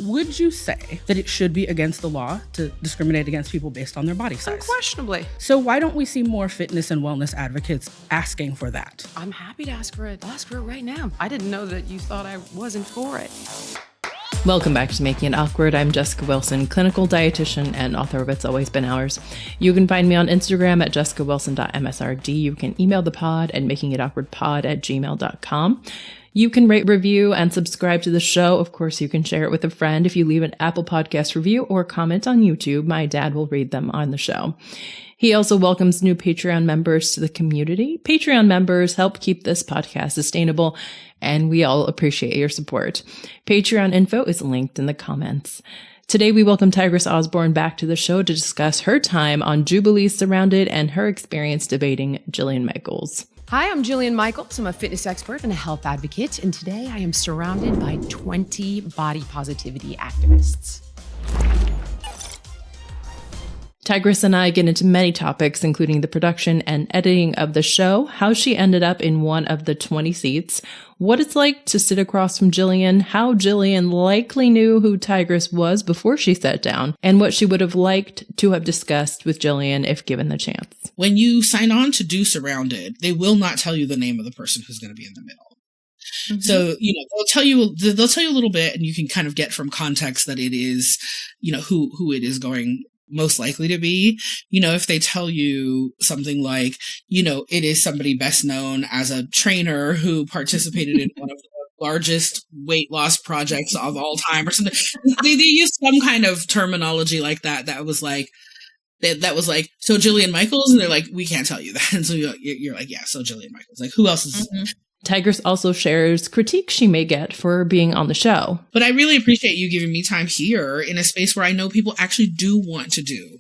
would you say that it should be against the law to discriminate against people based on their body size? Unquestionably. So why don't we see more fitness and wellness advocates asking for that? I'm happy to ask for it. I'll ask for it right now. I didn't know that you thought I wasn't for it. Welcome back to Making It Awkward. I'm Jessica Wilson, clinical dietitian and author of It's Always Been Ours. You can find me on Instagram at jessicawilson.msrd. You can email the pod at makingitawkwardpod@gmail.com. You can rate, review, and subscribe to the show. Of course, you can share it with a friend. If you leave an Apple Podcast review or comment on YouTube, my dad will read them on the show. He also welcomes new Patreon members to the community. Patreon members help keep this podcast sustainable, and we all appreciate your support. Patreon info is linked in the comments. Today, we welcome Tigress Osborn back to the show to discuss her time on Jubilee's Surrounded and her experience debating Jillian Michaels. Hi, I'm Jillian Michaels. I'm a fitness expert and a health advocate, and today I am surrounded by 20 body positivity activists. Tigress and I get into many topics, including the production and editing of the show, how she ended up in one of the 20 seats, what it's like to sit across from Jillian, how Jillian likely knew who Tigress was before she sat down, and what she would have liked to have discussed with Jillian if given the chance. When you sign on to do Surrounded, they will not tell you the name of the person who's going to be in the middle. Mm-hmm. So, they'll tell you a little bit, and you can kind of get from context that it is, who it is going most likely to be. If they tell you something like, it is somebody best known as a trainer who participated in one of the largest weight loss projects of all time or something. They used some kind of terminology like that. That was like, so Jillian Michaels? And they're like, we can't tell you that. And so you're like, yeah, so Jillian Michaels. Like, who else is... Mm-hmm. Tigress also shares critiques she may get for being on the show. But I really appreciate you giving me time here in a space where I know people actually do want to do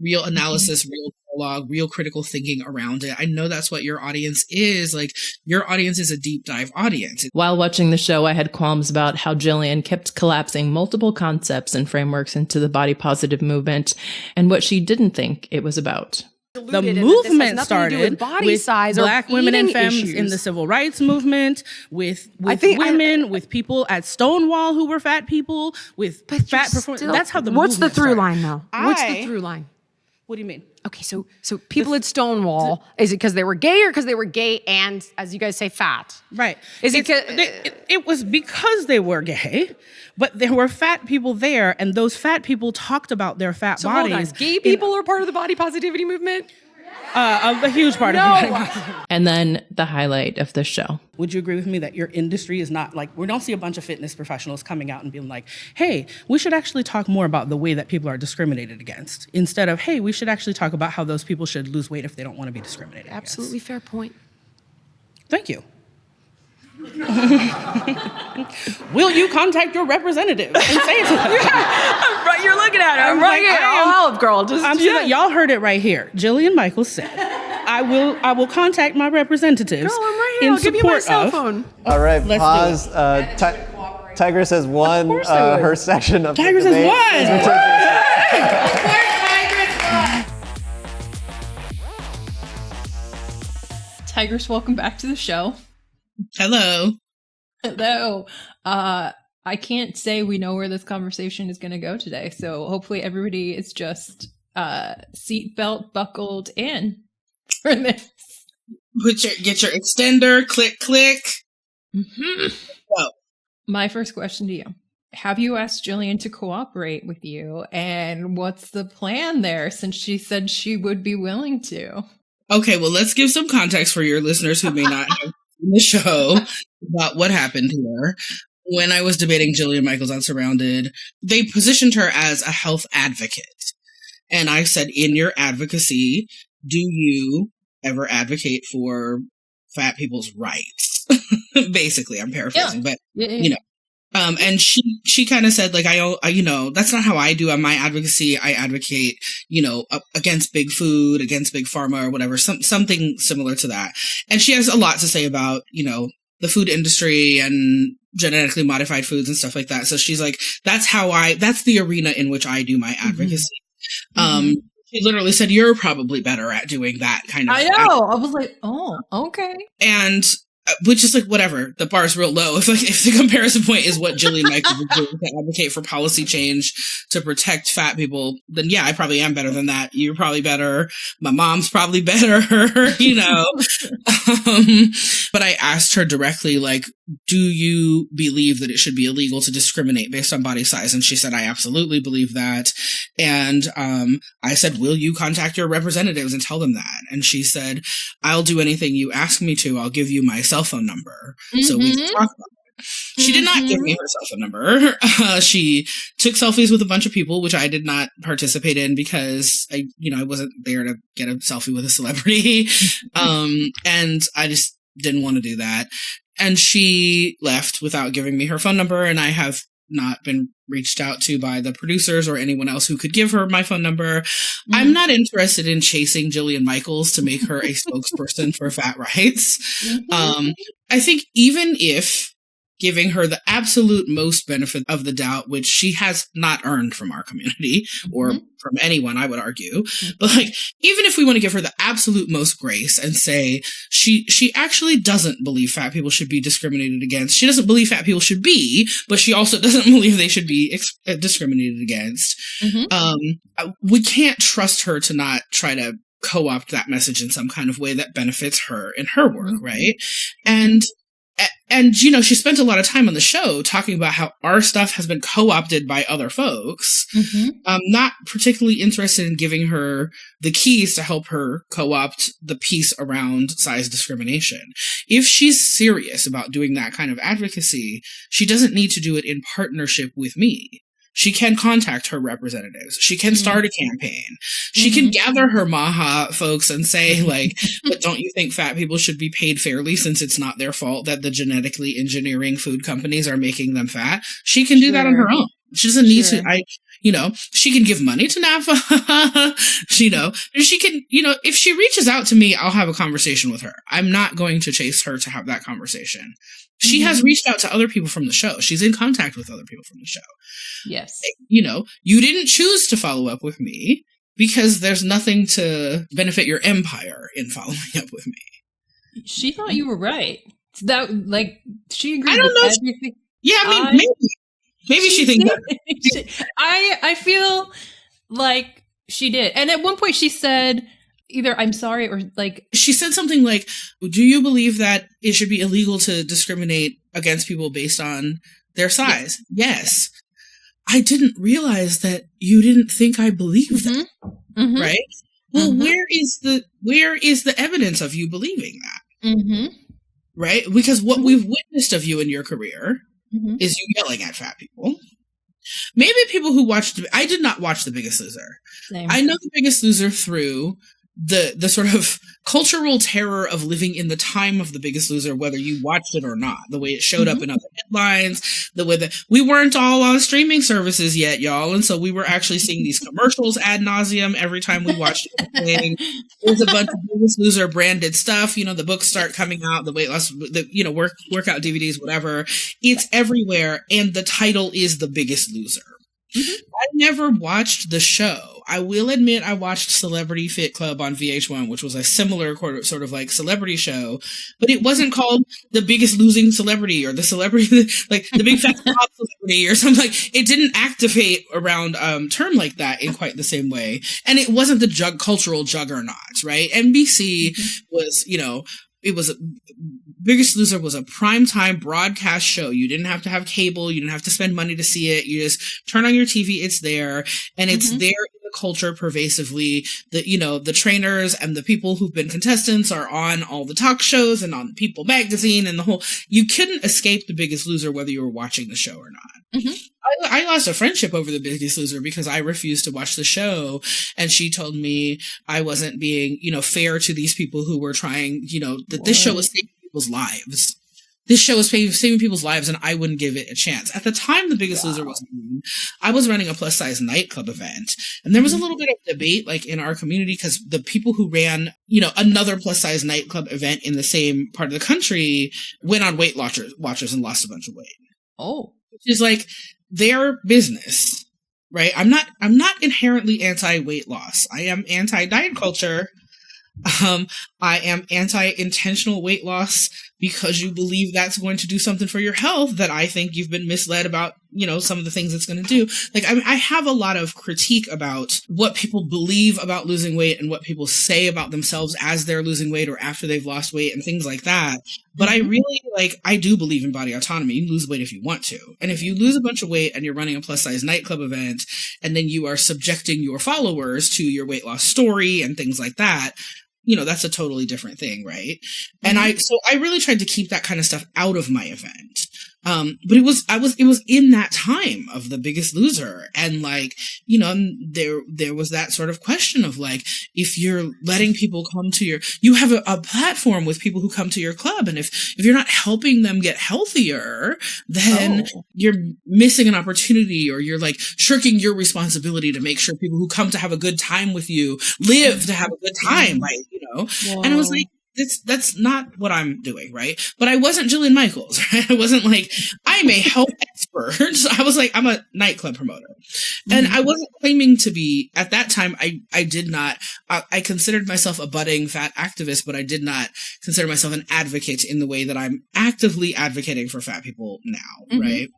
real analysis, real dialogue, real critical thinking around it. I know that's what your audience is. Like, your audience is a deep dive audience. While watching the show, I had qualms about how Jillian kept collapsing multiple concepts and frameworks into the body positive movement and what she didn't think it was about. The movement started with size Black women and femmes in the civil rights movement, with women, with people at Stonewall who were fat people, with fat performers. That's how the movement started. What's the through line, though? What's the through line? What do you mean? Okay, so people at Stonewall, is it because they were gay or because they were gay and, as you guys say, fat? Right. It was because they were gay, but there were fat people there, and those fat people talked about their fat bodies. Hold on. Gay people are part of the body positivity movement? A huge part of it. And then the highlight of the show. Would you agree with me that your industry is not like, we don't see a bunch of fitness professionals coming out and being like, hey, we should actually talk more about the way that people are discriminated against, instead of, hey, we should actually talk about how those people should lose weight if they don't want to be discriminated Absolutely against. Fair point. Thank you. Will you contact your representative and say it to them? Right, you're looking at her. I'm right here. I'll help, girl. Y'all heard it right here. Jillian Michaels said, I will contact my representative. Girl, I'm right here. I'll give you my cell phone. All right, pause. Tigress has won her section of Tigress the debate. has won! Tigress, welcome back to the show. Hello. Hello. I can't say we know where this conversation is going to go today, so hopefully everybody is just seatbelt buckled in for this. Get your extender, click. Mm-hmm. Go. My first question to you. Have you asked Jillian to cooperate with you, and what's the plan there, since she said she would be willing to? Okay, well, let's give some context for your listeners who may not have seen the show about what happened here. When I was debating Jillian Michaels on Surrounded, they positioned her as a health advocate. And I said, in your advocacy, do you ever advocate for fat people's rights? Basically, I'm paraphrasing, but you know. And she kind of said, like, I that's not how I do on my advocacy. I advocate, against big food, against big pharma or whatever, something similar to that. And she has a lot to say about, the food industry and genetically modified foods and stuff like that. So she's like, that's the arena in which I do my advocacy. Mm-hmm. She literally said, you're probably better at doing that kind of I know. I was like, oh, okay. And which is like, whatever, the bar is real low. If the comparison point is what Jillian Michaels would do to advocate for policy change to protect fat people, then yeah, I probably am better than that. You're probably better. My mom's probably better, you know. But I asked her directly, like, do you believe that it should be illegal to discriminate based on body size? And she said, I absolutely believe that. And I said, will you contact your representatives and tell them that? And she said, I'll do anything you ask me to. I'll give you my cell phone number so we can talk about it. She did not give me her cell phone number. She took selfies with a bunch of people, which I did not participate in because I wasn't there to get a selfie with a celebrity. And I just didn't want to do that. And she left without giving me her phone number, and I have not been reached out to by the producers or anyone else who could give her my phone number. I'm not interested in chasing Jillian Michaels to make her a spokesperson for fat rights. I think even if giving her the absolute most benefit of the doubt, which she has not earned from our community or from anyone, I would argue. But like, even if we want to give her the absolute most grace and say she actually doesn't believe fat people should be discriminated against. She doesn't believe fat people should be, but she also doesn't believe they should be discriminated against. We can't trust her to not try to co-opt that message in some kind of way that benefits her in her work, right? And, you know, she spent a lot of time on the show talking about how our stuff has been co-opted by other folks. Not particularly interested in giving her the keys to help her co-opt the piece around size discrimination. If she's serious about doing that kind of advocacy, she doesn't need to do it in partnership with me. She can contact her representatives. She can start a campaign. She can gather her MAHA folks and say, like, but don't you think fat people should be paid fairly since it's not their fault that the genetically engineering food companies are making them fat? She can do that on her own. She doesn't need to, she can give money to NAFA. She can, if she reaches out to me, I'll have a conversation with her. I'm not going to chase her to have that conversation. She has reached out to other people from the show. She's in contact with other people from the show. Yes. You didn't choose to follow up with me because there's nothing to benefit your empire in following up with me. She thought you were right. That, like, she agreed I don't with know. everything. Yeah, I mean, maybe she thinks that. I feel like she did. And at one point she said, either I'm sorry or like... She said something like, do you believe that it should be illegal to discriminate against people based on their size? Yes. I didn't realize that you didn't think I believed that. Right? Well, where is the evidence of you believing that? Right? Because what we've witnessed of you in your career is you yelling at fat people. Maybe people who watched... I did not watch The Biggest Loser. Same. I know The Biggest Loser through the sort of cultural terror of living in the time of The Biggest Loser, whether you watched it or not, the way it showed up in other headlines, the way that we weren't all on streaming services yet, y'all. And so we were actually seeing these commercials ad nauseum every time we watched anything. There's a bunch of Biggest Loser branded stuff. The books start coming out, the weight loss, workout DVDs, whatever. It's everywhere. And the title is The Biggest Loser. I never watched the show. I will admit I watched Celebrity Fit Club on VH1, which was a similar sort of like celebrity show, but it wasn't called The Biggest Losing Celebrity or the celebrity, like the Big Fat Top Celebrity or something. Like, it didn't activate around term like that in quite the same way. And it wasn't the cultural juggernaut, right? NBC was, it was Biggest Loser was a primetime broadcast show. You didn't have to have cable. You didn't have to spend money to see it. You just turn on your TV. It's there, and it's there in the culture pervasively. The trainers and the people who've been contestants are on all the talk shows and on People magazine and the whole. You couldn't escape The Biggest Loser whether you were watching the show or not. I lost a friendship over The Biggest Loser because I refused to watch the show, and she told me I wasn't being, fair to these people who were trying, that this show was saving people's lives. This show was saving people's lives, and I wouldn't give it a chance. At the time The Biggest Loser was on, I was running a plus-size nightclub event, and there was a little bit of debate, like, in our community, because the people who ran, another plus-size nightclub event in the same part of the country went on Weight Watchers and lost a bunch of weight. Oh. Which is, like, their business, right? I'm not inherently anti-weight loss. I am anti-diet culture. I am anti-intentional weight loss because you believe that's going to do something for your health, that I think you've been misled about, some of the things it's going to do. Like, I have a lot of critique about what people believe about losing weight and what people say about themselves as they're losing weight or after they've lost weight and things like that. But I really, I do believe in body autonomy. You lose weight if you want to. And if you lose a bunch of weight and you're running a plus size nightclub event, and then you are subjecting your followers to your weight loss story and things like that, that's a totally different thing, right? And I really tried to keep that kind of stuff out of my event. But it was in that time of The Biggest Loser. And there was that sort of question of if you're letting people come to you have a platform with people who come to your club. And if you're not helping them get healthier, then you're missing an opportunity, or you're shirking your responsibility to make sure people who come to have a good time with you live to have a good time. Right. And I was like, that's not what I'm doing, right? But I wasn't Jillian Michaels, right? I wasn't I'm a health expert. I was I'm a nightclub promoter. And I wasn't claiming to be, at that time, I did not, I considered myself a budding fat activist, but I did not consider myself an advocate in the way that I'm actively advocating for fat people now, right?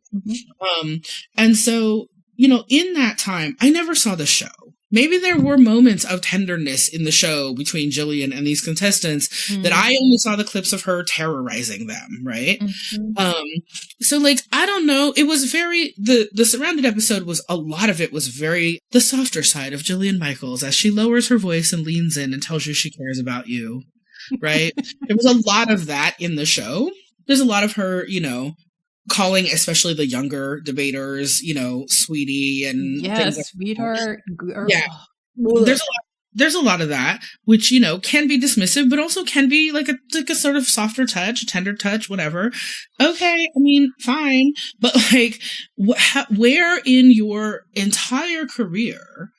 And so, in that time, I never saw the show. Maybe there were moments of tenderness in the show between Jillian and these contestants that I only saw the clips of her terrorizing them, right? So I don't know. It was very, the Surrounded episode was, a lot of it was very the softer side of Jillian Michaels as she lowers her voice and leans in and tells you she cares about you, right? There was a lot of that in the show. There's a lot of her, calling especially the younger debaters, sweetie and things like sweetheart. Girl. Yeah. There's a lot of that, which, can be dismissive, but also can be like a sort of softer touch, tender touch, whatever. Okay. I mean, fine. But where in your entire career,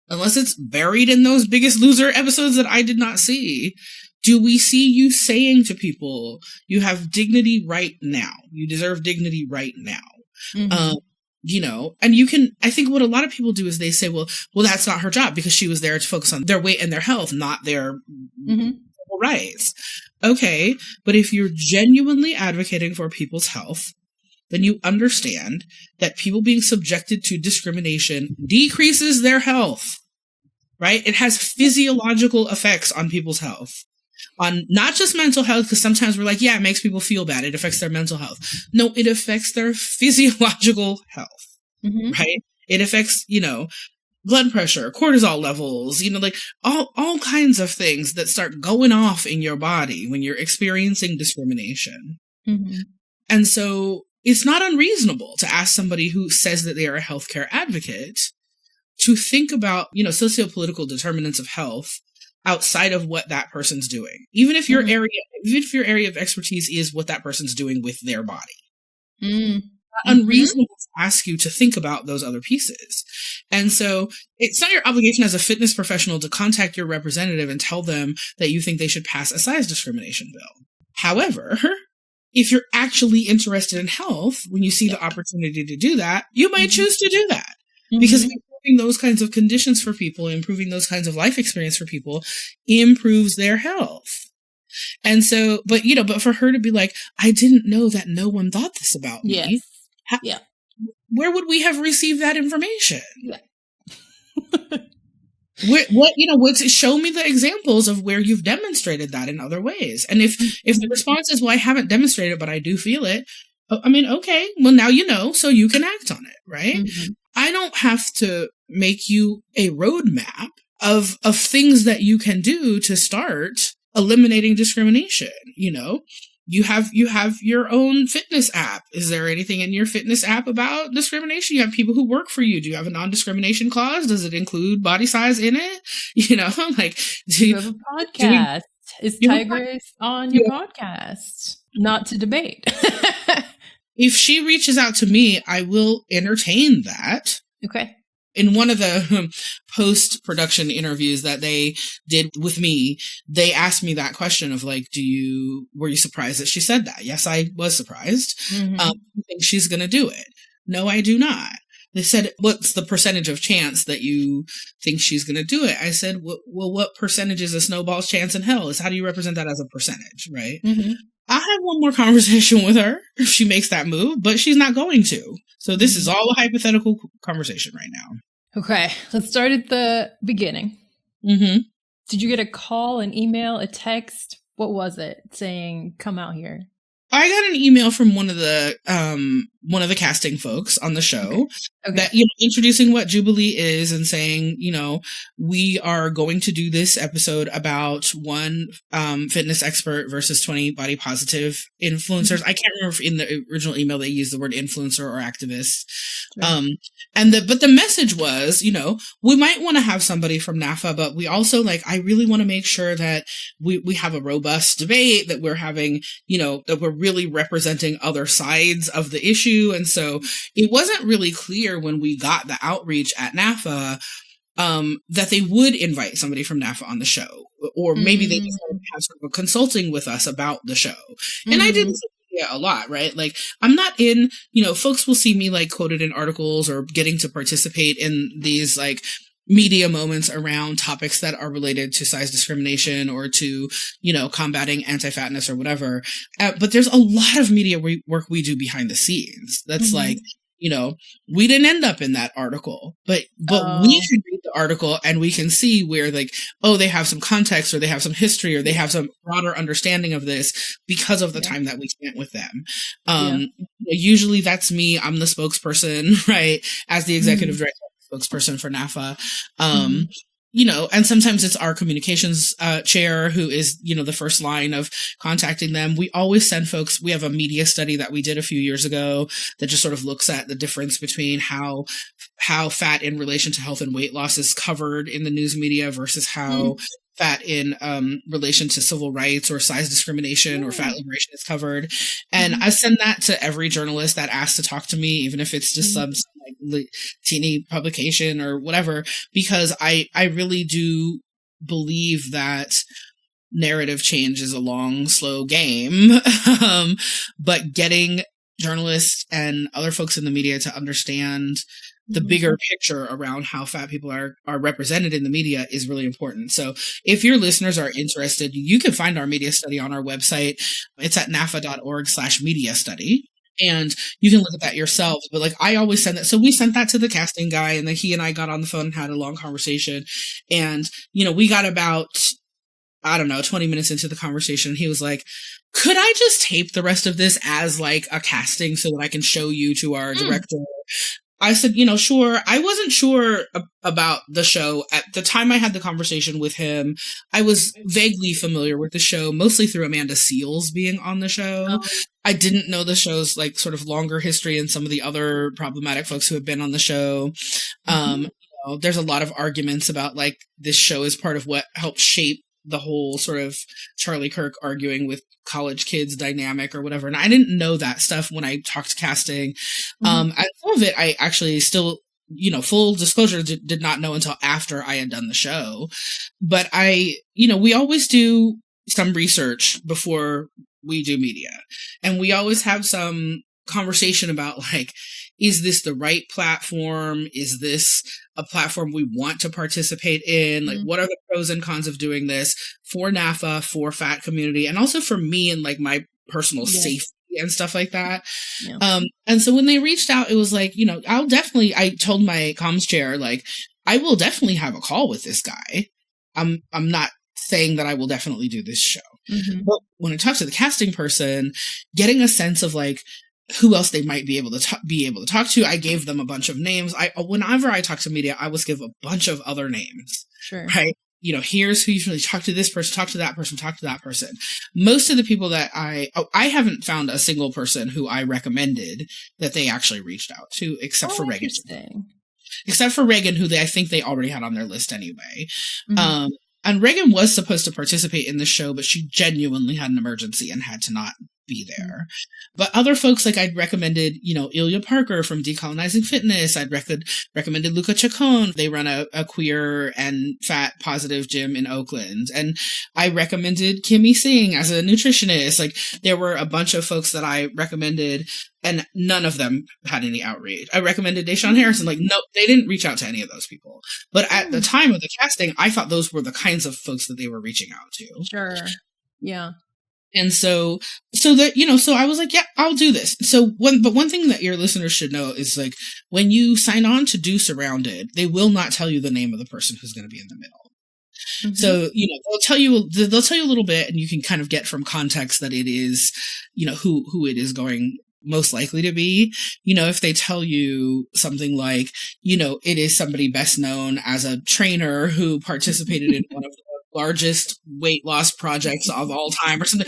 unless it's buried in those Biggest Loser episodes that I did not see, do we see you saying to people, you have dignity right now. You deserve dignity right now. And I think what a lot of people do is they say, well, that's not her job because she was there to focus on their weight and their health, not their rights. Okay. But if you're genuinely advocating for people's health, then you understand that people being subjected to discrimination decreases their health, right? It has physiological effects on people's health. On not just mental health, because sometimes we're it makes people feel bad. It affects their mental health. No, it affects their physiological health, right? It affects, blood pressure, cortisol levels, all kinds of things that start going off in your body when you're experiencing discrimination. And so it's not unreasonable to ask somebody who says that they are a healthcare advocate to think about, sociopolitical determinants of health outside of what that person's doing, even if your area of expertise is what that person's doing with their body. Unreasonable to ask you to think about those other pieces. And so it's not your obligation as a fitness professional to contact your representative and tell them that you think they should pass a size discrimination bill. However, if you're actually interested in health, when you see the opportunity to do that, you might choose to do that because improving those kinds of conditions for people, improving those kinds of life experience for people improves their health. And so, but for her to be I didn't know that no one thought this about me. Yes. Where would we have received that information? Yeah. Show me the examples of where you've demonstrated that in other ways. And if the response is, well, I haven't demonstrated, but I do feel it. I mean, okay, well, now so you can act on it, right? I don't have to make you a roadmap of things that you can do to start eliminating discrimination. You have your own fitness app. Is there anything in your fitness app about discrimination? You have people who work for you. Do you have a non-discrimination clause? Does it include body size in it? You have a podcast. Is Tigress on your podcast? Not to debate. If she reaches out to me, I will entertain that. Okay. In one of the post-production interviews that they did with me, they asked me that question of were you surprised that she said that? Yes, I was surprised. I think she's going to do it. No, I do not. they said, what's the percentage of chance that you think she's going to do it? I said, well, what percentage is a snowball's chance in hell? Is how do you represent that as a percentage, right? Mm-hmm. I'll have one more conversation with her if she makes that move, but she's not going to. So this is all a hypothetical conversation right now. Okay, let's start at the beginning. Mm-hmm. Did you get a call, an email, a text? What was it saying, come out here? I got an email from one of the casting folks on the show that, introducing what Jubilee is and saying, we are going to do this episode about one fitness expert versus 20 body positive influencers. I can't remember if in the original email they used the word influencer or activist. Right. But the message was, we might want to have somebody from NAFA, but we also I really want to make sure that we have a robust debate, that we're having, that we're really representing other sides of the issue. And so it wasn't really clear when we got the outreach at NAFA that they would invite somebody from NAFA on the show, or maybe they just have sort of a consulting with us about the show. And I didn't see it a lot, right? I'm not in, folks will see me quoted in articles or getting to participate in these media moments around topics that are related to size discrimination or to, combating anti-fatness or whatever. But there's a lot of media work we do behind the scenes. That's we didn't end up in that article, but we can read the article and we can see where they have some context, or they have some history, or they have some broader understanding of this because of the time that we spent with them. Usually that's me. I'm the spokesperson, right? As the executive director, spokesperson for NAFA. And sometimes it's our communications chair who is, the first line of contacting them. We always send folks. We have a media study that we did a few years ago that just sort of looks at the difference between how fat in relation to health and weight loss is covered in the news media versus how fat in relation to civil rights or size discrimination or fat liberation is covered. And I send that to every journalist that asks to talk to me, even if it's just some teeny publication or whatever, because I really do believe that narrative change is a long, slow game. But getting journalists and other folks in the media to understand the bigger picture around how fat people are represented in the media is really important. So if your listeners are interested, you can find our media study on our website. It's at nafa.org/media study. And you can look at that yourself. But I always send that. So we sent that to the casting guy, and then he and I got on the phone and had a long conversation. And, we got about, 20 minutes into the conversation. He was like, could I just tape the rest of this as a casting so that I can show you to our director? I said, sure. I wasn't sure about the show. At the time I had the conversation with him, I was vaguely familiar with the show, mostly through Amanda Seales being on the show. Oh. I didn't know the show's sort of longer history and some of the other problematic folks who have been on the show. There's a lot of arguments about this show is part of what helped shape the whole sort of Charlie Kirk arguing with college kids dynamic or whatever. And I didn't know that stuff when I talked casting. And some of it, I actually still, full disclosure, did not know until after I had done the show. But we always do some research before we do media. And we always have some conversation about is this the right platform? Is this a platform we want to participate in? What are the pros and cons of doing this for NAFA, for fat community, and also for me and my personal safety and stuff like that. Yeah. And so when they reached out, it was I told my comms chair, I will definitely have a call with this guy. I'm not saying that I will definitely do this show. But when I talked to the casting person, getting a sense of who else they might be able to talk to. I gave them a bunch of names. Whenever I talk to media, I always give a bunch of other names. Sure. Right. Here's who you should really talk to this person, talk to that person, talk to that person. Most of the people that I haven't found a single person who I recommended that they actually reached out to, except for Reagan. Except for Reagan, who I think they already had on their list anyway. And Reagan was supposed to participate in the show, but she genuinely had an emergency and had to not be there. But other folks, like I'd recommended, Ilya Parker from Decolonizing Fitness. I'd recommended Luca Chacon. They run a queer and fat positive gym in Oakland. And I recommended Kimmy Singh as a nutritionist. Like there were a bunch of folks that I recommended and none of them had any outreach. I recommended Deshaun Harrison. Like, no, they didn't reach out to any of those people. But at the time of the casting, I thought those were the kinds of folks that they were reaching out to. Sure. Yeah. And so I was like, yeah, I'll do this. So one thing that your listeners should know is like, when you sign on to do Surrounded, they will not tell you the name of the person who's going to be in the middle. Mm-hmm. So, they'll tell you a little bit and you can kind of get from context that it is, who it is going most likely to be. If they tell you something like, it is somebody best known as a trainer who participated in one of the largest weight loss projects of all time or something.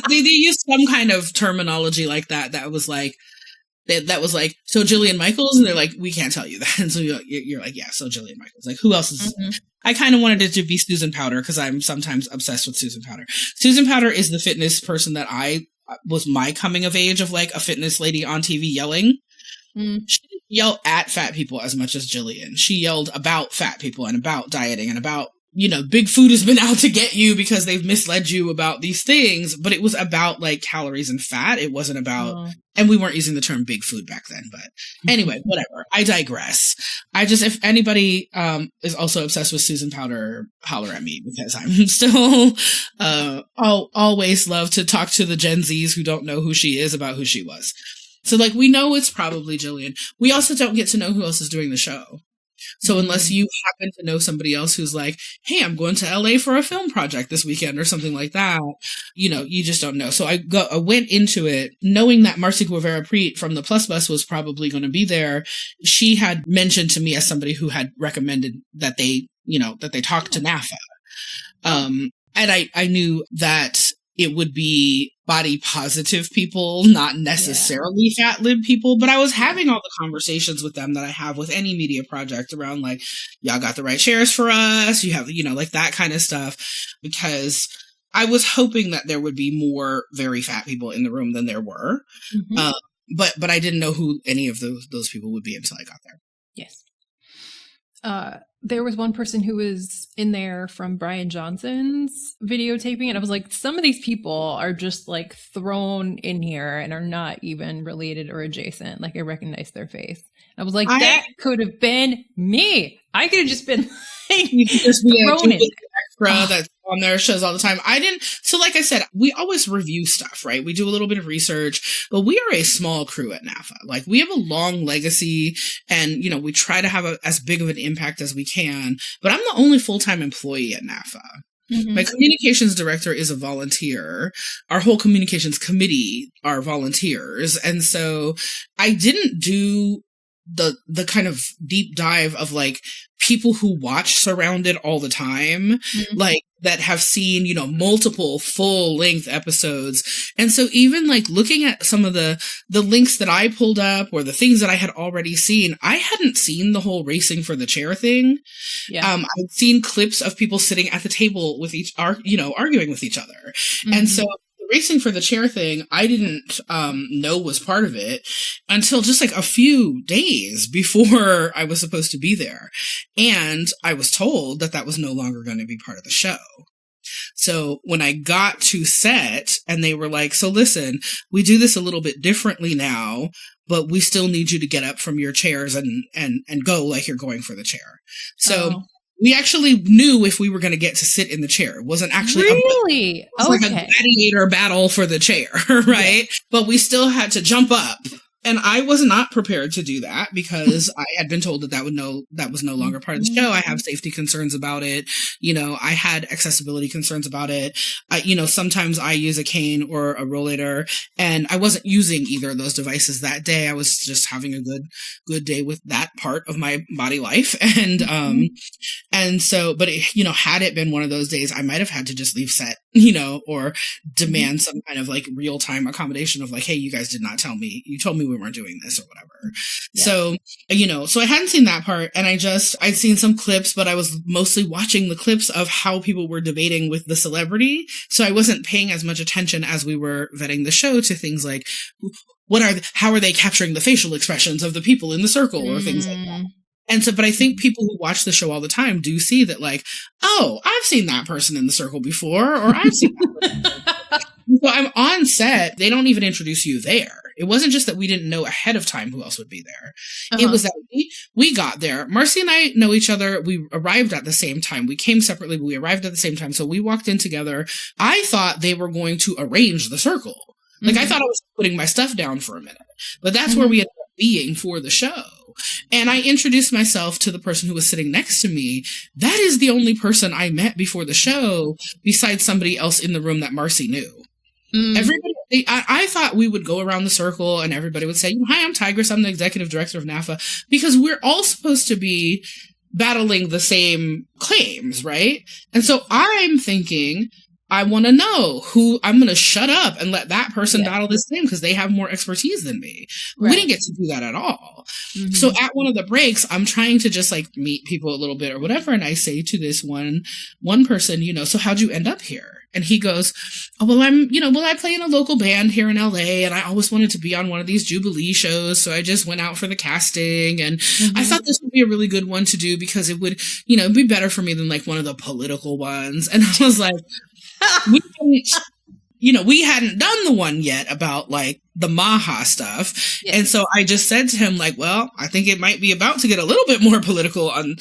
They used some kind of terminology like that. That was like, so Jillian Michaels, and they're like, we can't tell you that. And so you're like, yeah, so Jillian Michaels. Like, who else is? Mm-hmm. I kind of wanted it to be Susan Powter because I'm sometimes obsessed with Susan Powter. Susan Powter is the fitness person that was my coming of age of like a fitness lady on TV yelling. Mm. She didn't yell at fat people as much as Jillian. She yelled about fat people and about dieting and about, big food has been out to get you because they've misled you about these things. But it was about like calories and fat. It wasn't about, and we weren't using the term big food back then. But anyway, whatever. I digress. If anybody is also obsessed with Susan Powter, holler at me because I'm still always love to talk to the Gen Zs who don't know who she is about who she was. So like we know it's probably Jillian. We also don't get to know who else is doing the show. So unless you happen to know somebody else who's like, hey, I'm going to LA for a film project this weekend or something like that, you just don't know. So I went into it knowing that Marcy Guevara-Preet from the Plus Bus was probably going to be there. She had mentioned to me as somebody who had recommended that they talk to NAFA. And I knew that it would be body positive people, not necessarily fat lib people, but I was having all the conversations with them that I have with any media project around like, y'all got the right chairs for us. You have, like that kind of stuff, because I was hoping that there would be more very fat people in the room than there were. Mm-hmm. But I didn't know who any of those people would be until I got there. Yes. There was one person who was in there from Brian Johnson's videotaping, and I was like, some of these people are just like thrown in here and are not even related or adjacent. Like I recognized their face. I was like, that could have been me. I could have just been like, you could just be thrown in. Extra that's on their shows all the time. I didn't. So like I said, we always review stuff, right? We do a little bit of research, but we are a small crew at NAFA. Like we have a long legacy and, we try to have as big of an impact as we can, but I'm the only full-time employee at NAFA. Mm-hmm. My communications director is a volunteer. Our whole communications committee are volunteers. And so I didn't do the kind of deep dive of like people who watch Surrounded all the time, mm-hmm. like that have seen, multiple full length episodes. And so even like looking at some of the links that I pulled up or the things that I had already seen, I hadn't seen the whole racing for the chair thing. Yeah. I'd seen clips of people sitting at the table with arguing with each other. Mm-hmm. And so racing for the chair thing, I didn't know was part of it until just like a few days before I was supposed to be there. And I was told that was no longer going to be part of the show. So when I got to set and they were like, so listen, we do this a little bit differently now, but we still need you to get up from your chairs and go like you're going for the chair. So we actually knew if we were going to get to sit in the chair. It wasn't actually like a gladiator battle for the chair, right? Yeah. But we still had to jump up. And I was not prepared to do that because I had been told that was no longer part of the show. I have safety concerns about it. I had accessibility concerns about it. Sometimes I use a cane or a rollator, and I wasn't using either of those devices that day. I was just having a good day with that part of my body life. And so, but had it been one of those days, I might have had to just leave set, or demand some kind of like real time accommodation of like, hey, you guys did not tell me. You told me we weren't doing this or whatever. Yeah. So, so I hadn't seen that part, and I'd seen some clips, but I was mostly watching the clips of how people were debating with the celebrity. So I wasn't paying as much attention as we were vetting the show to things like, how are they capturing the facial expressions of the people in the circle or things like that. And so, but I think people who watch the show all the time do see that, like, oh, I've seen that person in the circle before, or I've seen that person. So I'm on set. They don't even introduce you there. It wasn't just that we didn't know ahead of time who else would be there. It was that we got there. Marcy and I know each other. We arrived at the same time. We came separately, but we arrived at the same time. So we walked in together. I thought they were going to arrange the circle. Like, I thought I was putting my stuff down for a minute. But that's where we ended up being for the show. And I introduced myself to the person who was sitting next to me. That is the only person I met before the show, besides somebody else in the room that Marcy knew. Everybody, I thought we would go around the circle and everybody would say, hi, I'm Tigress. I'm the executive director of NAFA, because we're all supposed to be battling the same claims, right? And so I'm thinking, I want to know who. I'm going to shut up and let that person battle this thing because they have more expertise than me. Right. We didn't get to do that at all. So at one of the breaks, I'm trying to just like meet people a little bit or whatever. And I say to this one person, so how'd you end up here? And he goes, oh, well, I play in a local band here in LA, and I always wanted to be on one of these Jubilee shows. So I just went out for the casting, and I thought this would be a really good one to do because it would, be better for me than like one of the political ones. And I was like, we hadn't done the one yet about like the Maha stuff. Yeah. And so I just said to him like, well, I think it might be about to get a little bit more political on,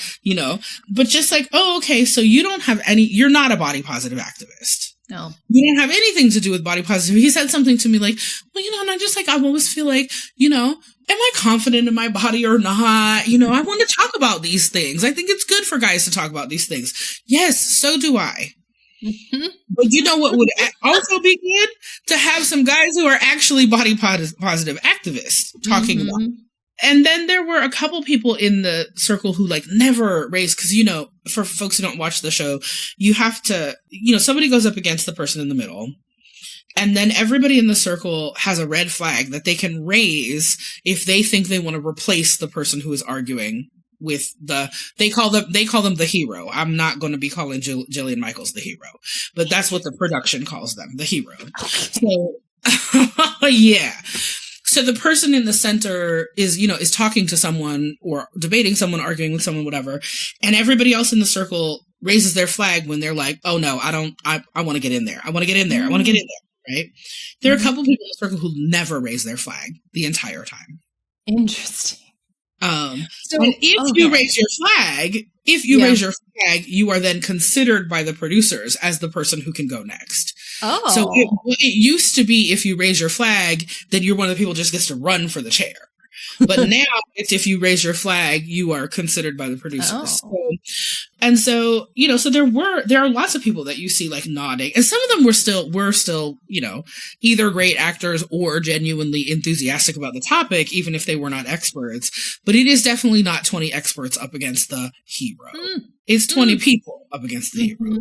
but just like, oh, okay. So you're not a body positive activist. No, you don't have anything to do with body positive. He said something to me like, well, and I just like, I always feel like, am I confident in my body or not? I want to talk about these things. I think it's good for guys to talk about these things. Yes, so do I. But you know what would also be good? To have some guys who are actually body positive activists talking about it. And then there were a couple people in the circle who like never raised, because, for folks who don't watch the show, you have to, somebody goes up against the person in the middle. And then everybody in the circle has a red flag that they can raise if they think they want to replace the person who is arguing with they call them the hero. I'm not going to be calling Jillian Michaels the hero, but that's what the production calls them, the hero. So, yeah. So the person in the center is talking to someone or debating someone, arguing with someone, whatever. And everybody else in the circle raises their flag when they're like, oh no, I want to get in there. I want to get in there. I want to get in there. Right. There are a couple people in the circle who never raise their flag the entire time. Interesting. And if you raise your flag, you are then considered by the producers as the person who can go next. Oh. So it used to be if you raise your flag, then you're one of the people who just gets to run for the chair. But now it's if you raise your flag, you are considered by the producers. Oh. So there are lots of people that you see like nodding, and some of them were still, either great actors or genuinely enthusiastic about the topic, even if they were not experts. But it is definitely not 20 experts up against the hero. It's 20 people up against the hero.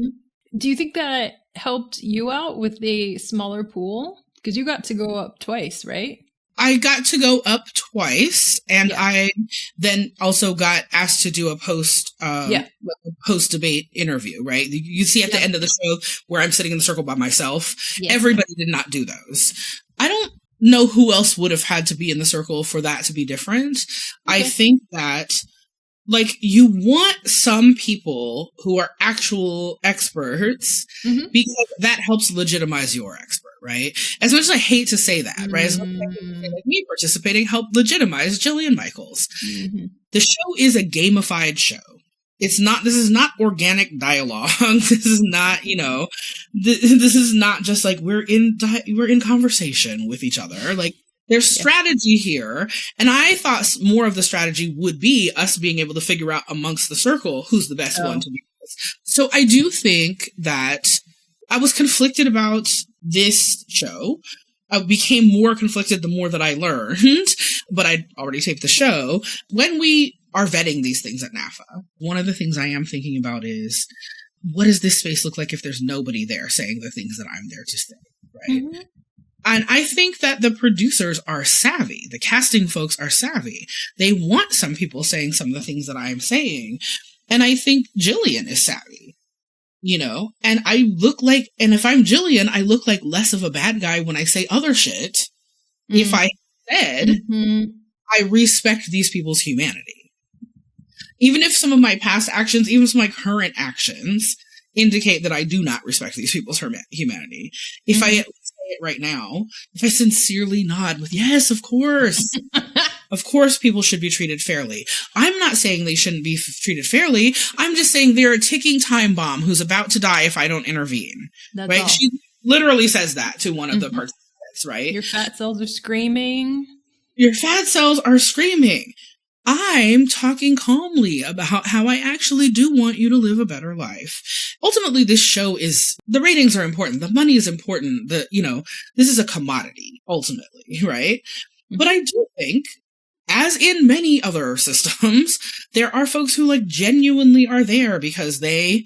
Do you think that helped you out with the smaller pool? Because you got to go up twice, right? I got to go up twice, and I then also got asked to do a post debate interview, right? You see at the end of the show where I'm sitting in the circle by myself. Yeah. Everybody did not do those. I don't know who else would have had to be in the circle for that to be different. Okay. I think that like you want some people who are actual experts because that helps legitimize your expert, right? As much as I hate to say that, right? As much as I hate to say, like, me participating helped legitimize Jillian Michaels. The show is a gamified show. This is not organic dialogue. This is not, this is not just like we're in conversation with each other. Like, there's strategy here, and I thought more of the strategy would be us being able to figure out amongst the circle who's the best one to be with. So I do think that I was conflicted about this show. I became more conflicted the more that I learned, but I'd already taped the show. When we are vetting these things at NAFA, one of the things I am thinking about is, what does this space look like if there's nobody there saying the things that I'm there to say, right? And I think that the producers are savvy. The casting folks are savvy. They want some people saying some of the things that I'm saying. And I think Jillian is savvy, you know? And and if I'm Jillian, I look like less of a bad guy when I say other shit. If I said, I respect these people's humanity. Even if some of my past actions, even some of my current actions indicate that I do not respect these people's humanity. If I say it right now, if I sincerely nod with, yes, of course, of course people should be treated fairly. I'm not saying they shouldn't be treated fairly. I'm just saying they're a ticking time bomb who's about to die if I don't intervene. That's right? all. She literally says that to one of the participants, right? Your fat cells are screaming. Your fat cells are screaming. I'm talking calmly about how I actually do want you to live a better life. Ultimately, this show the ratings are important. The money is important. This is a commodity, ultimately, right? But I do think, as in many other systems, there are folks who genuinely are there because they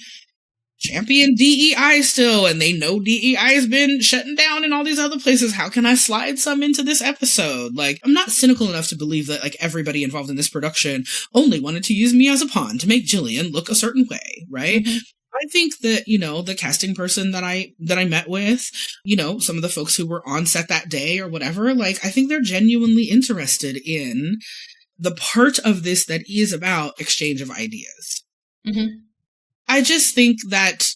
champion DEI still, and they know DEI has been shutting down in all these other places. How can I slide some into this episode? I'm not cynical enough to believe that everybody involved in this production only wanted to use me as a pawn to make Jillian look a certain way, right? I think that, the casting person that I met with, some of the folks who were on set that day or whatever, I think they're genuinely interested in the part of this that is about exchange of ideas. I just think that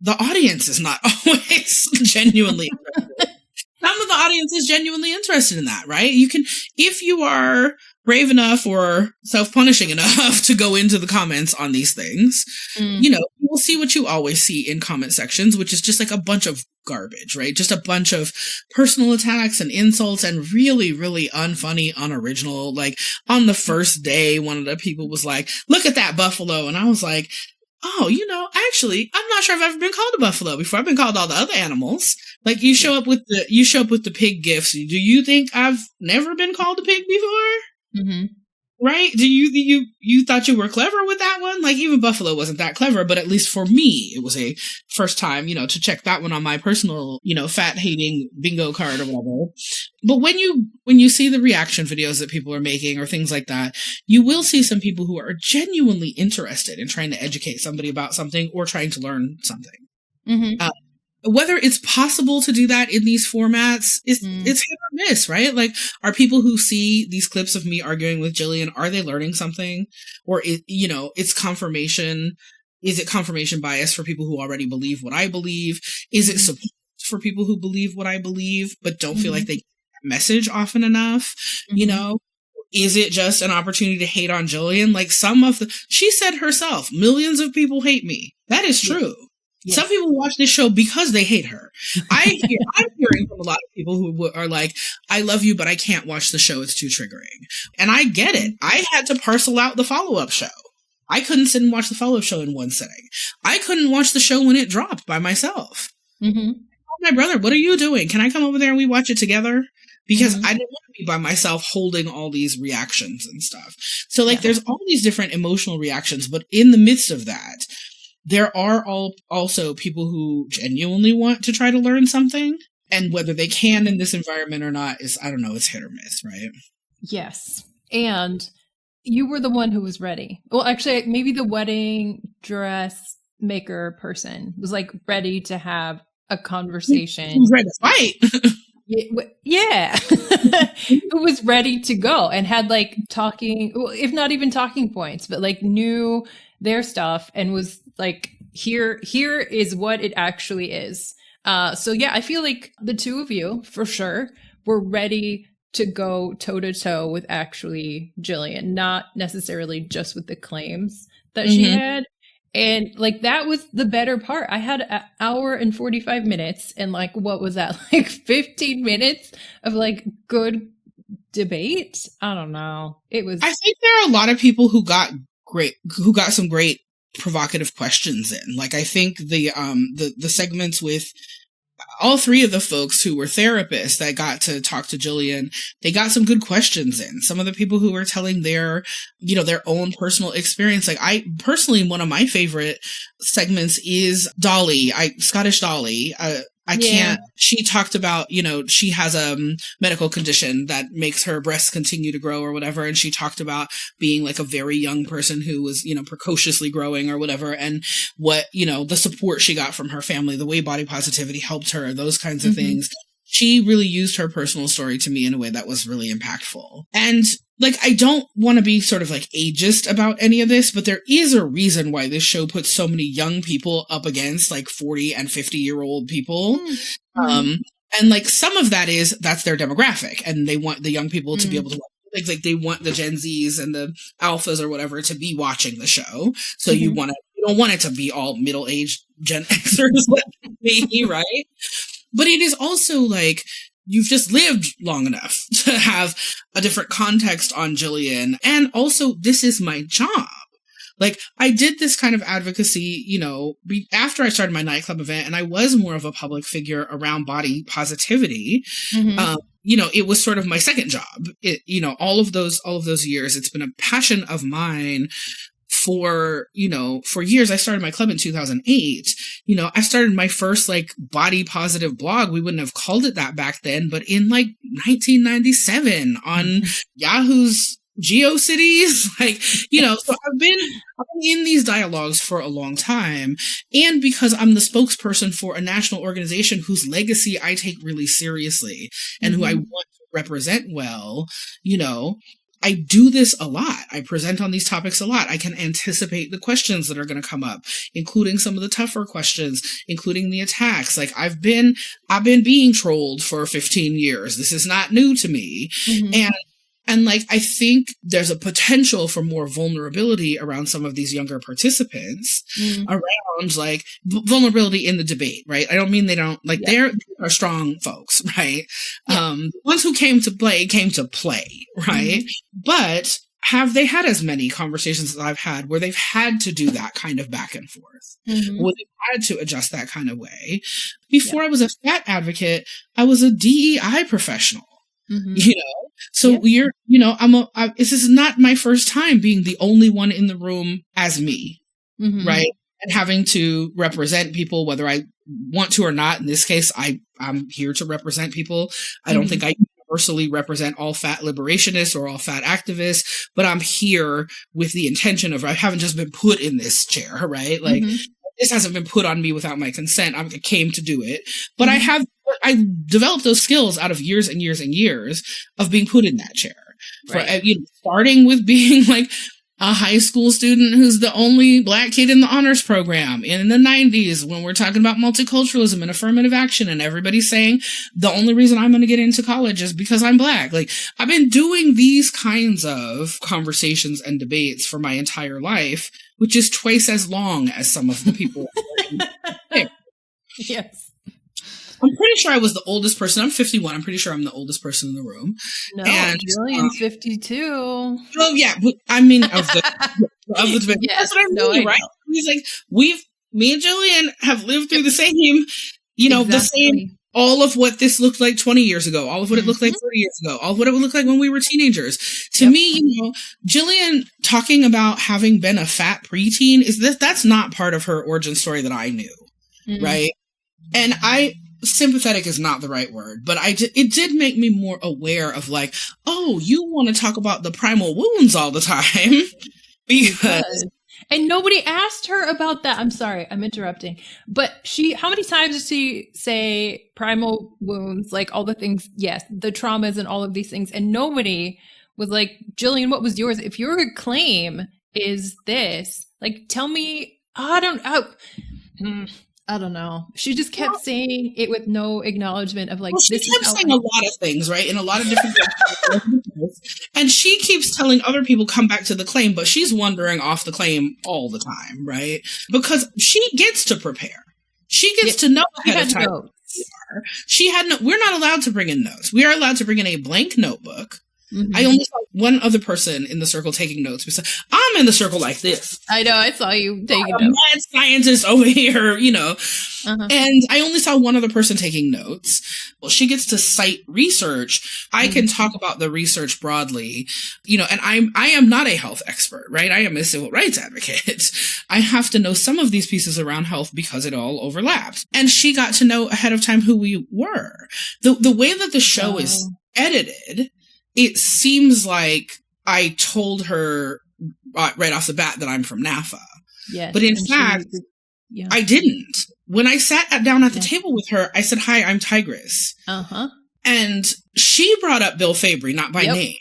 the audience is not always genuinely interested. Some of the audience is genuinely interested in that, right? You can, if you are brave enough or self-punishing enough to go into the comments on these things, you will see what you always see in comment sections, which is just a bunch of garbage, right? Just a bunch of personal attacks and insults and really, really unfunny, unoriginal. On the first day, one of the people was like, look at that buffalo. And I was like, oh, actually, I'm not sure if I've ever been called a buffalo before. I've been called all the other animals. You show up with the pig gifts. Do you think I've never been called a pig before? Right? Do you thought you were clever with that one? Even buffalo wasn't that clever, but at least for me, it was a first time, to check that one on my personal, fat hating bingo card or whatever. But when you see the reaction videos that people are making or things like that, you will see some people who are genuinely interested in trying to educate somebody about something or trying to learn something. Whether it's possible to do that in these formats, it's hit or miss, right? Are people who see these clips of me arguing with Jillian, are they learning something? Or, it's confirmation. Is it confirmation bias for people who already believe what I believe? Is it support for people who believe what I believe, but don't feel like they get that message often enough? Is it just an opportunity to hate on Jillian? She said herself, millions of people hate me. That is true. Yes. Some people watch this show because they hate her. I'm hearing from a lot of people who are like, I love you, but I can't watch the show. It's too triggering. And I get it. I had to parcel out the follow-up show. I couldn't sit and watch the follow-up show in one sitting. I couldn't watch the show when it dropped by myself. I told my brother, what are you doing? Can I come over there and we watch it together? Because I didn't want to be by myself holding all these reactions and stuff. So there's all these different emotional reactions, but in the midst of that, there are also people who genuinely want to try to learn something, and whether they can in this environment or not is, I don't know, it's hit or miss, right? Yes. And you were the one who was ready. Well, actually, maybe the wedding dress maker person was ready to have a conversation. Who's ready to fight? Yeah. Who was ready to go and had talking, well, if not even talking points, but knew their stuff and was here is what it actually is. So yeah, I feel the two of you for sure were ready to go toe to toe with actually Jillian, not necessarily just with the claims that she had. And that was the better part. I had an hour and 45 minutes and what was that? 15 minutes of good debate. I don't know. It was. I think there are a lot of people who got some great provocative questions in. I think the segments with all three of the folks who were therapists that got to talk to Jillian, they got some good questions in. Some of the people who were telling their own personal experience. I personally, one of my favorite segments is Dolly, Scottish Dolly. I can't. She talked about, you know, she has a medical condition that makes her breasts continue to grow or whatever. And she talked about being like a very young person who was, you know, precociously growing or whatever. And what, you know, the support she got from her family, the way body positivity helped her, those kinds of things. She really used her personal story to me in a way that was really impactful. And like, I don't want to be sort of like ageist about any of this, but there is a reason why this show puts so many young people up against like 40 and 50-year-old people. And like some of that is that's their demographic, and they want the young people to be able to like they want the Gen Zs and the alphas or whatever to be watching the show. So you don't want it to be all middle-aged Gen Xers like me, right? But it is also like, you've just lived long enough to have a different context on Jillian. And also, this is my job. Like, I did this kind of advocacy, you know, after I started my nightclub event, and I was more of a public figure around body positivity. You know, it was sort of my second job. You know, all of those years, it's been a passion of mine for years. I started my club in 2008. You know, I started my first like body positive blog. We wouldn't have called it that back then, but in like 1997 on Yahoo's GeoCities, like, you know, so I've been in these dialogues for a long time. And because I'm the spokesperson for a national organization whose legacy I take really seriously and who I want to represent well, you know, I do this a lot. I present on these topics a lot. I can anticipate the questions that are going to come up, including some of the tougher questions, including the attacks. Like I've been being trolled for 15 years. This is not new to me. And like, I think there's a potential for more vulnerability around some of these younger participants around like vulnerability in the debate, right? I don't mean they don't like, they are strong folks, right? The ones who came to play, right? But have they had as many conversations as I've had where they've had to do that kind of back and forth, where they've had to adjust that kind of way? Before I was a fat advocate, I was a DEI professional. You know, so we're, you know, this is not my first time being the only one in the room as me, right? And having to represent people, whether I want to or not. In this case, I'm here to represent people. I don't think I universally represent all fat liberationists or all fat activists, but I'm here with the intention of, I haven't just been put in this chair, right? Like, this hasn't been put on me without my consent. I came to do it, but I developed those skills out of years and years and years of being put in that chair. Right. You know, starting with being like a high school student who's the only Black kid in the honors program in the 90s when we're talking about multiculturalism and affirmative action, and everybody's saying the only reason I'm going to get into college is because I'm Black. Like, I've been doing these kinds of conversations and debates for my entire life, which is twice as long as some of the people. Yes. I'm pretty sure I was the oldest person. I'm 51. I'm pretty sure I'm the oldest person in the room. No, Jillian's 52. Oh yeah, but I mean of the debate. Yes, that's what I mean, right? He's like, me and Jillian have lived through the same, you know, the same, all of what this looked like 20 years ago, all of what it looked like 30 years ago, all of what it would look like when we were teenagers. To me, you know, Jillian talking about having been a fat preteen that's not part of her origin story that I knew, right? And sympathetic is not the right word, but it did make me more aware of like, oh, you want to talk about the primal wounds all the time because. And nobody asked her about that. I'm sorry, I'm interrupting. But how many times did she say primal wounds, like all the things, yes, the traumas and all of these things. And nobody was like, Jillian, what was yours? If your claim is this, like, tell me, I don't know. She just kept saying it with no acknowledgement of like, she kept saying a lot of things, right? In a lot of different ways. And she keeps telling other people come back to the claim, but she's wandering off the claim all the time, right? Because she gets to prepare. She gets to know ahead of time. We're not allowed to bring in notes. We are allowed to bring in a blank notebook. I only saw one other person in the circle taking notes because I'm in the circle like this. I know, I saw you taking notes. Mad scientist over here, you know. And I only saw one other person taking notes. Well, she gets to cite research. I can talk about the research broadly, you know, and I am not a health expert, right? I am a civil rights advocate. I have to know some of these pieces around health because it all overlaps. And she got to know ahead of time who we were. The way that the show is edited, it seems like I told her right off the bat that I'm from NAFA. Yes, but in fact, I didn't. When I sat down at the table with her, I said, "Hi, I'm Tigress." And she brought up Bill Fabry, not by name,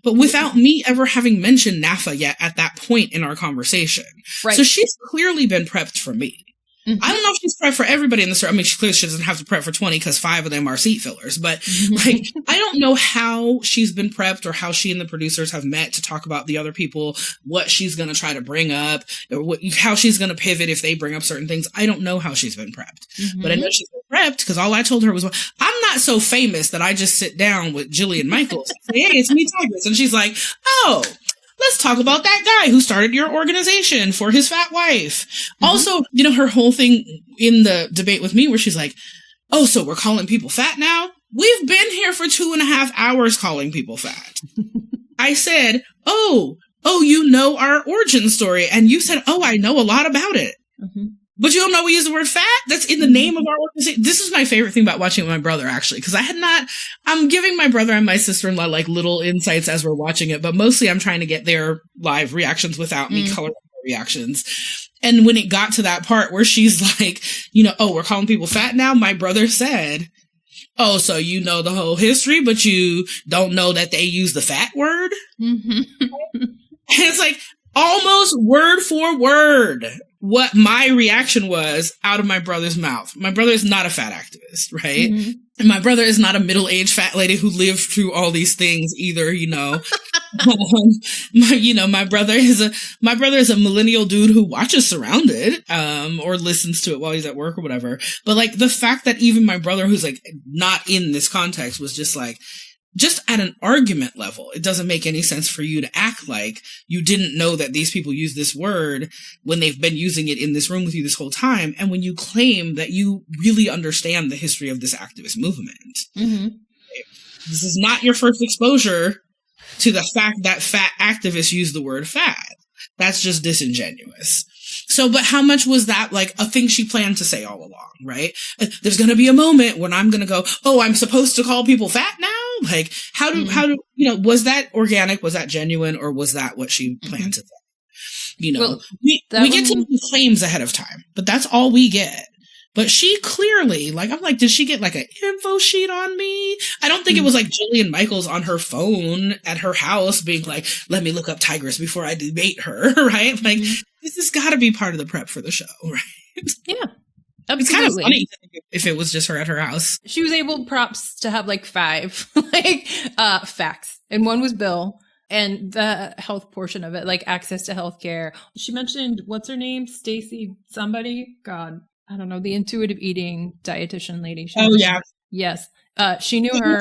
but without me ever having mentioned NAFA yet at that point in our conversation. Right. So she's clearly been prepped for me. I don't know if she's prepped for everybody in the story. I mean, she clearly doesn't have to prep for 20 because 5 of them are seat fillers. But like, I don't know how she's been prepped or how she and the producers have met to talk about the other people, what she's going to try to bring up, or how she's going to pivot if they bring up certain things. I don't know how she's been prepped. But I know she's been prepped because all I told her was, well, I'm not so famous that I just sit down with Jillian Michaels and say, "Hey, it's me, Tigress." And she's like, "Oh, let's talk about that guy who started your organization for his fat wife." Also, you know, her whole thing in the debate with me where she's like, "Oh, so we're calling people fat now? We've been here for 2.5 hours calling people fat." I said, oh, you know our origin story. And you said, "Oh, I know a lot about it." But you don't know we use the word fat? That's in the name of our organization. This is my favorite thing about watching it with my brother, actually, because I'm giving my brother and my sister-in-law like little insights as we're watching it, but mostly I'm trying to get their live reactions without me coloring their reactions. And when it got to that part where she's like, you know, "Oh, we're calling people fat now," my brother said, "Oh, so you know the whole history, but you don't know that they use the fat word?" And it's like almost word for word what my reaction was out of my brother's mouth. My brother is not a fat activist, right? And my brother is not a middle-aged fat lady who lived through all these things either, you know. My brother is a millennial dude who watches Surrounded, or listens to it while he's at work or whatever. But like the fact that even my brother, who's like not in this context, was just like, just at an argument level, it doesn't make any sense for you to act like you didn't know that these people use this word when they've been using it in this room with you this whole time. And when you claim that you really understand the history of this activist movement, this is not your first exposure to the fact that fat activists use the word fat. That's just disingenuous. So, but how much was that like a thing she planned to say all along, right? There's going to be a moment when I'm going to go, "Oh, I'm supposed to call people fat now?" Like, how do, you know, was that organic? Was that genuine? Or was that what she planned to say? You know, well, we get to the claims ahead of time, but that's all we get. But she clearly, like, I'm like, did she get like an info sheet on me? I don't think it was like Jillian Michaels on her phone at her house being like, "Let me look up Tigress before I debate her," right? Like, this has got to be part of the prep for the show, right? Yeah, absolutely. It's kind of funny if it was just her at her house. She was able, props, to have like 5 facts. And one was Bill. And the health portion of it, like access to healthcare. She mentioned, what's her name? Stacy somebody? God. I don't know, the intuitive eating dietitian lady. Yeah. Yes. She knew her.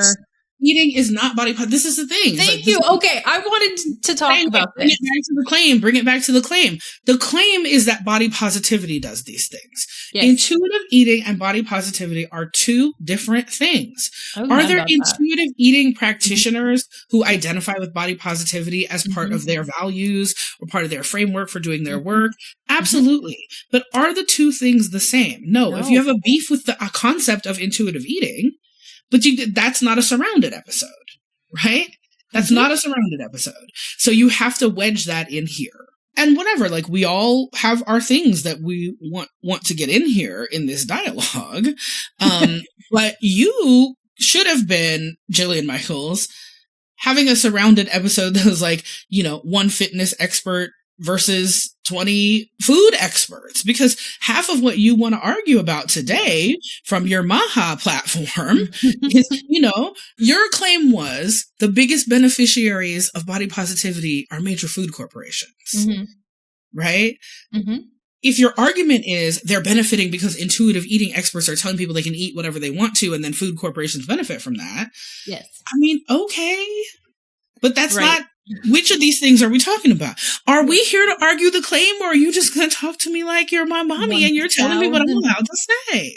Eating is not body positive. This is the thing. Thank you. Okay. I wanted to talk about this. Bring it back to the claim. Bring it back to the claim. The claim is that body positivity does these things. Yes. Intuitive eating and body positivity are 2 different things. Are there intuitive eating practitioners who identify with body positivity as part of their values or part of their framework for doing their work? Absolutely. But are the 2 things the same? No. If you have a beef with the concept of intuitive eating, but that's not a Surrounded episode, right? That's not a Surrounded episode. So you have to wedge that in here. And whatever, like, we all have our things that we want to get in here in this dialogue. But you should have been, Jillian Michaels, having a Surrounded episode that was like, you know, 1 fitness expert versus 20 food experts, because half of what you want to argue about today from your Maha platform is, you know, your claim was the biggest beneficiaries of body positivity are major food corporations, right? If your argument is they're benefiting because intuitive eating experts are telling people they can eat whatever they want to, and then food corporations benefit from that. Yes. I mean, okay, but that's not. Which of these things are we talking about? Are we here to argue the claim, or are you just going to talk to me like you're my mommy and you're telling me what I'm allowed to say?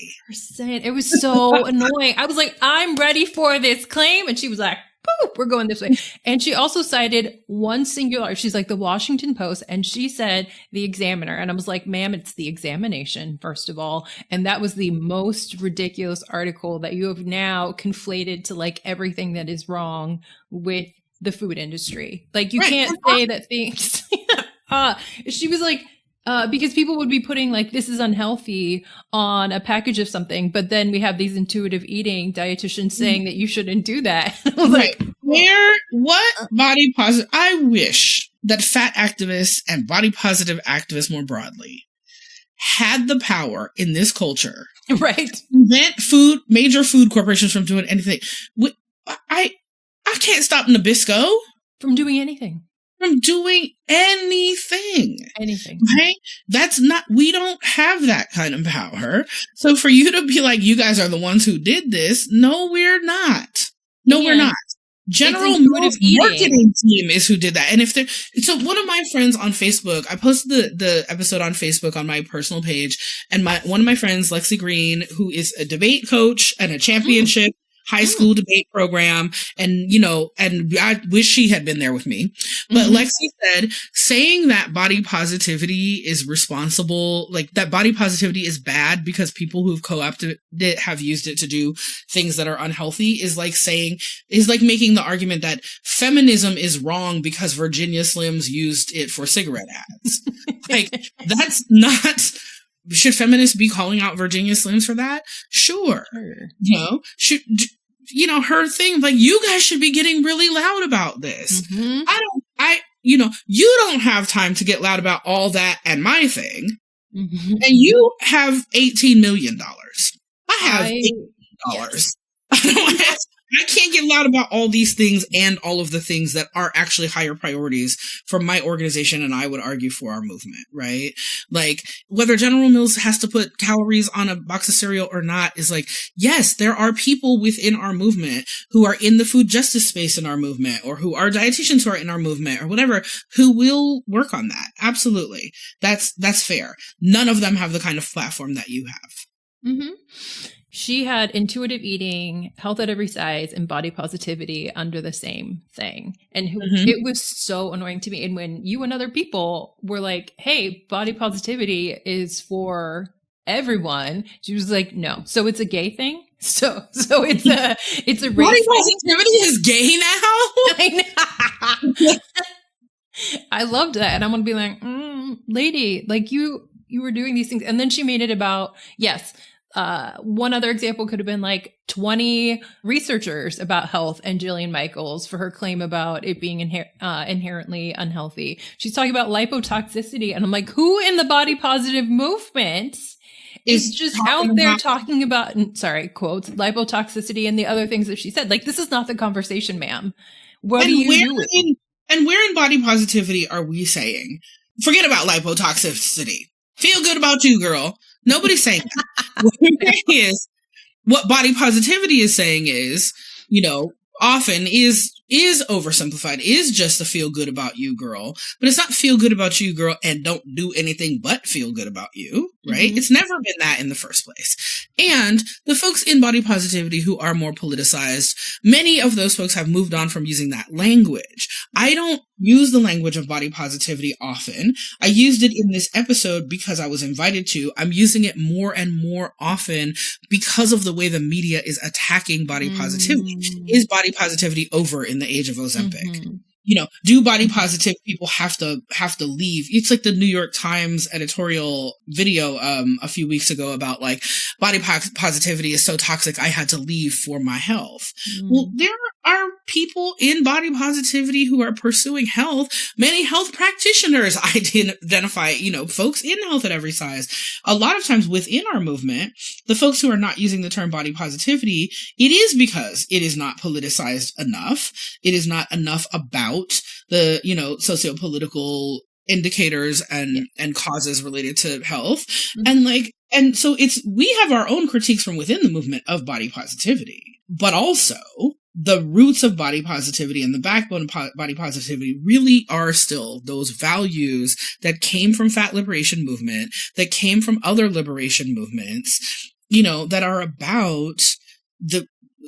It was so annoying. I was like, I'm ready for this claim. And she was like, boop, we're going this way. And she also cited one singular, she's like the Washington Post, and she said the Examiner. And I was like, ma'am, it's the Examination, first of all. And that was the most ridiculous article that you have now conflated to like everything that is wrong with the food industry. Like you can't say that things, she was like, because people would be putting like, this is unhealthy on a package of something, but then we have these intuitive eating dietitians saying that you shouldn't do that. I was like, what body positive? I wish that fat activists and body positive activists more broadly had the power in this culture, right? To prevent major food corporations from doing anything. I can't stop Nabisco from doing anything. From doing anything. Anything. Right? We don't have that kind of power. So for you to be like, you guys are the ones who did this. No, we're not. No, we're not. General Mills' marketing team is who did that. And so one of my friends on Facebook, I posted the episode on Facebook on my personal page, and one of my friends, Lexi Green, who is a debate coach and a championship high school debate program. And, and I wish she had been there with me. But Lexi said, saying that body positivity is responsible, like that body positivity is bad because people who've co-opted it have used it to do things that are unhealthy is like making the argument that feminism is wrong because Virginia Slims used it for cigarette ads. Like, that's not... Should feminists be calling out Virginia Slims for that? Sure. Her thing, like, you guys should be getting really loud about this. You don't have time to get loud about all that and my thing. And you have $18 million. I have $8 million. Yes. I can't get loud about all these things and all of the things that are actually higher priorities for my organization, and I would argue for our movement, right? Like, whether General Mills has to put calories on a box of cereal or not is like, yes, there are people within our movement who are in the food justice space in our movement, or who are dietitians who are in our movement, or whatever, who will work on that. Absolutely. That's fair. None of them have the kind of platform that you have. She had intuitive eating, health at every size, and body positivity under the same thing. And it was so annoying to me. And when you and other people were like, hey, body positivity is for everyone, she was like, no. So it's a gay thing? So it's a race body positivity is gay now? I loved that. And I'm going to be like, lady, like you were doing these things. And then she made it about, yes, one other example could have been like 20 researchers about health and Jillian Michaels for her claim about it being inherently unhealthy. She's talking about lipotoxicity. And I'm like, who in the body positive movement is just out there talking about, quotes, lipotoxicity and the other things that she said? Like, this is not the conversation, ma'am. What are you doing? And where in body positivity are we saying, forget about lipotoxicity. Feel good about you, girl. Nobody's saying that. What body positivity is saying is, often is oversimplified, is just a feel good about you, girl. But it's not feel good about you, girl, and don't do anything but feel good about you, right? It's never been that in the first place. And the folks in body positivity who are more politicized, many of those folks have moved on from using that language. I don't use the language of body positivity often. I used it in this episode because I was invited to. I'm using it more and more often because of the way the media is attacking body positivity. Is body positivity over in the age of Ozempic? Do body positive people have to leave? It's like the New York Times editorial video a few weeks ago about like body positivity is so toxic I had to leave for my health. Well, there are people in body positivity who are pursuing health. Many health practitioners identify, folks in health at every size. A lot of times within our movement, the folks who are not using the term body positivity, it is because it is not politicized enough. It is not enough about the, socio-political indicators and causes related to health. And so we have our own critiques from within the movement of body positivity, but also the roots of body positivity and the backbone of body positivity really are still those values that came from fat liberation movement, that came from other liberation movements, that are about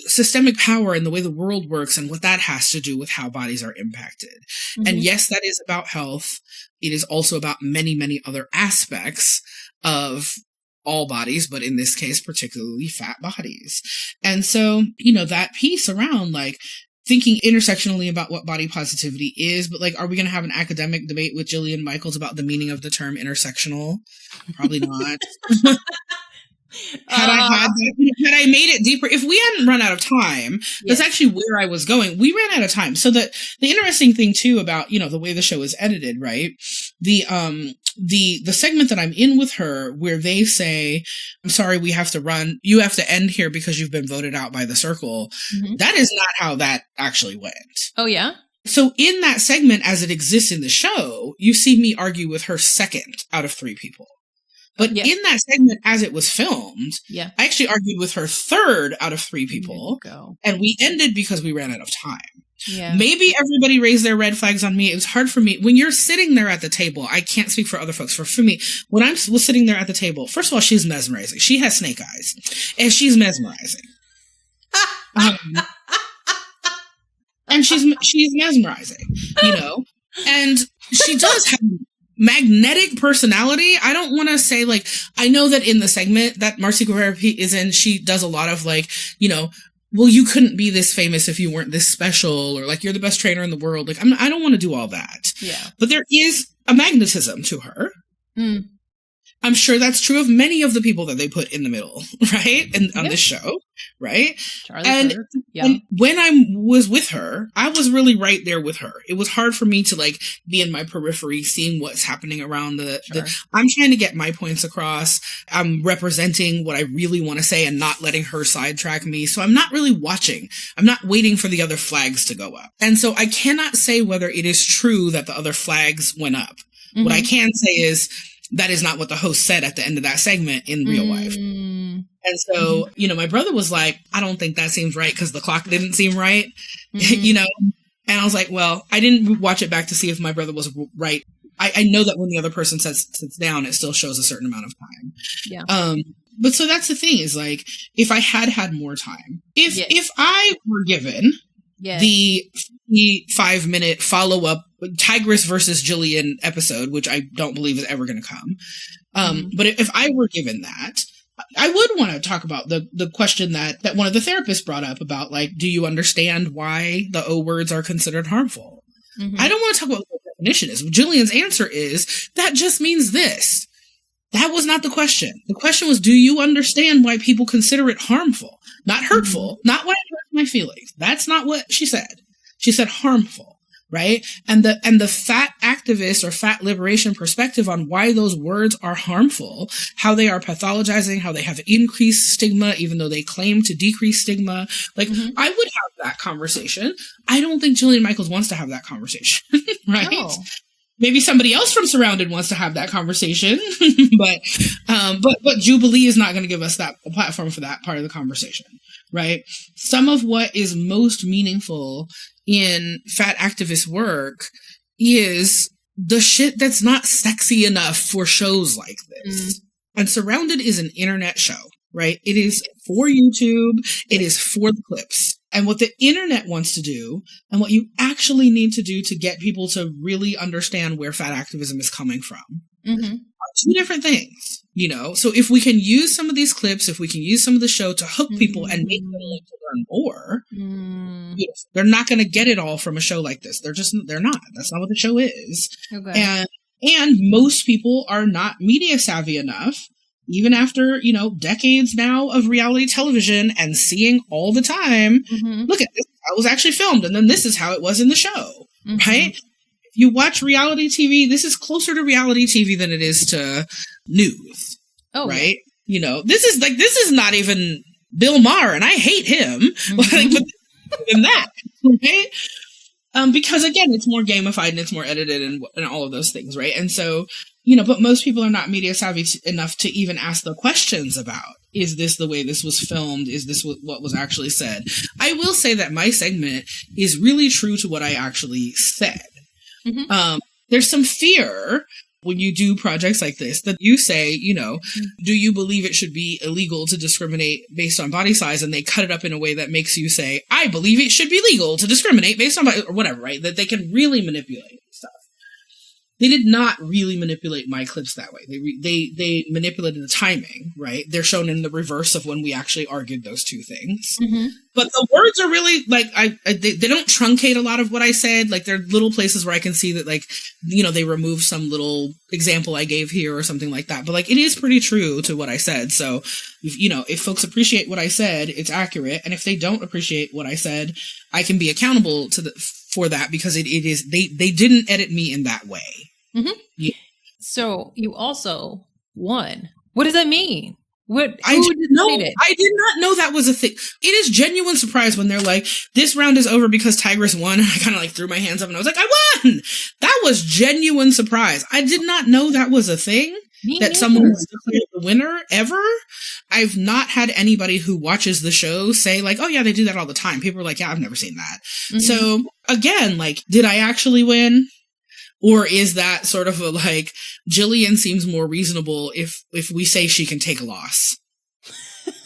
systemic power and the way the world works and what that has to do with how bodies are impacted. And yes, that is about health. It is also about many, many other aspects of all bodies, but in this case, particularly fat bodies. And so, that piece around like thinking intersectionally about what body positivity is, but like, are we going to have an academic debate with Jillian Michaels about the meaning of the term intersectional? Probably not. Had I made it deeper, if we hadn't run out of time, that's actually where I was going. We ran out of time. So the interesting thing too about, the way the show is edited, right? The segment that I'm in with her where they say, I'm sorry, we have to run. You have to end here because you've been voted out by the circle. That is not how that actually went. Oh, yeah? So in that segment, as it exists in the show, you see me argue with her second out of 3 people. But in that segment, as it was filmed, I actually argued with her third out of 3 people. And we ended because we ran out of time. Yeah. Maybe everybody raised their red flags on me. It was hard for me. When you're sitting there at the table, I can't speak for other folks. For me, when I was sitting there at the table, first of all, she's mesmerizing. She has snake eyes. And she's mesmerizing. And she's mesmerizing, And she does have magnetic personality. I don't want to say like, I know that in the segment that Marcy Guerrero is in, she does a lot of like, well, you couldn't be this famous if you weren't this special, or like, you're the best trainer in the world. Like, I don't want to do all that. Yeah. But there is a magnetism to her. I'm sure that's true of many of the people that they put in the middle, right? And on this show, right? And when I was with her, I was really right there with her. It was hard for me to like be in my periphery, seeing what's happening around I'm trying to get my points across. I'm representing what I really want to say and not letting her sidetrack me. So I'm not really watching. I'm not waiting for the other flags to go up. And so I cannot say whether it is true that the other flags went up. What I can say is, that is not what the host said at the end of that segment in real life. And so, my brother was like, I don't think that seems right because the clock didn't seem right, And I was like, well, I didn't watch it back to see if my brother was right. I know that when the other person sits down, it still shows a certain amount of time. Yeah. But so that's the thing is like, if I had more time, if I were given the 5-minute follow-up Tigress versus Jillian episode, which I don't believe is ever going to come. But if I were given that, I would want to talk about the question that one of the therapists brought up about like, do you understand why the O words are considered harmful? I don't want to talk about what the definition is. Jillian's answer is, that just means this. That was not the question. The question was, do you understand why people consider it harmful? Not hurtful, not why it hurts my feelings. That's not what she said. She said harmful, right? And the fat activist or fat liberation perspective on why those words are harmful, how they are pathologizing, how they have increased stigma, even though they claim to decrease stigma. Like, I would have that conversation. I don't think Jillian Michaels wants to have that conversation, right? No. Maybe somebody else from Surrounded wants to have that conversation, but Jubilee is not going to give us that a platform for that part of the conversation, right? Some of what is most meaningful in fat activist work is the shit that's not sexy enough for shows like this. And Surrounded is an internet show, right? It is for YouTube. It is for the clips. And what the internet wants to do, and what you actually need to do to get people to really understand where fat activism is coming from, are 2 different things, So if we can use some of these clips, if we can use some of the show to hook people and make them want to learn more, they're not going to get it all from a show like this. They're not. That's not what the show is. Okay. And most people are not media savvy enough, even after, decades now of reality television and seeing all the time, look at this, that was actually filmed, and then this is how it was in the show, right? If you watch reality TV, this is closer to reality TV than it is to news, right? This is not even Bill Maher, and I hate him, but than that, right? Because again, it's more gamified and it's more edited and all of those things, right? And so, but most people are not media savvy enough to even ask the questions about, is this the way this was filmed? Is this what was actually said? I will say that my segment is really true to what I actually said. There's some fear when you do projects like this, that you say, do you believe it should be illegal to discriminate based on body size? And they cut it up in a way that makes you say, I believe it should be legal to discriminate based on body, or whatever, right? That they can really manipulate stuff. They did not really manipulate my clips that way. They manipulated the timing, right? They're shown in the reverse of when we actually argued those two things. Mm-hmm. But the words are really, like, they don't truncate a lot of what I said. Like, there are little places where I can see that, like, they remove some little example I gave here or something like that. But, like, it is pretty true to what I said. So, if folks appreciate what I said, it's accurate. And if they don't appreciate what I said, I can be accountable for that, because it is, they didn't edit me in that way. Mm-hmm. Yeah. So you also won. What does that mean? I did not know that was a thing. It is genuine surprise when they're like, this round is over because Tigress won. And I kind of like threw my hands up and I was like, I won. That was genuine surprise. I did not know that was a thing. That someone was declared the winner ever. I've not had anybody who watches the show say like, oh yeah, they do that all the time. People are like, yeah, I've never seen that. Mm-hmm. So again, like, did I actually win? Or is that sort of a, like, Jillian seems more reasonable if we say she can take a loss,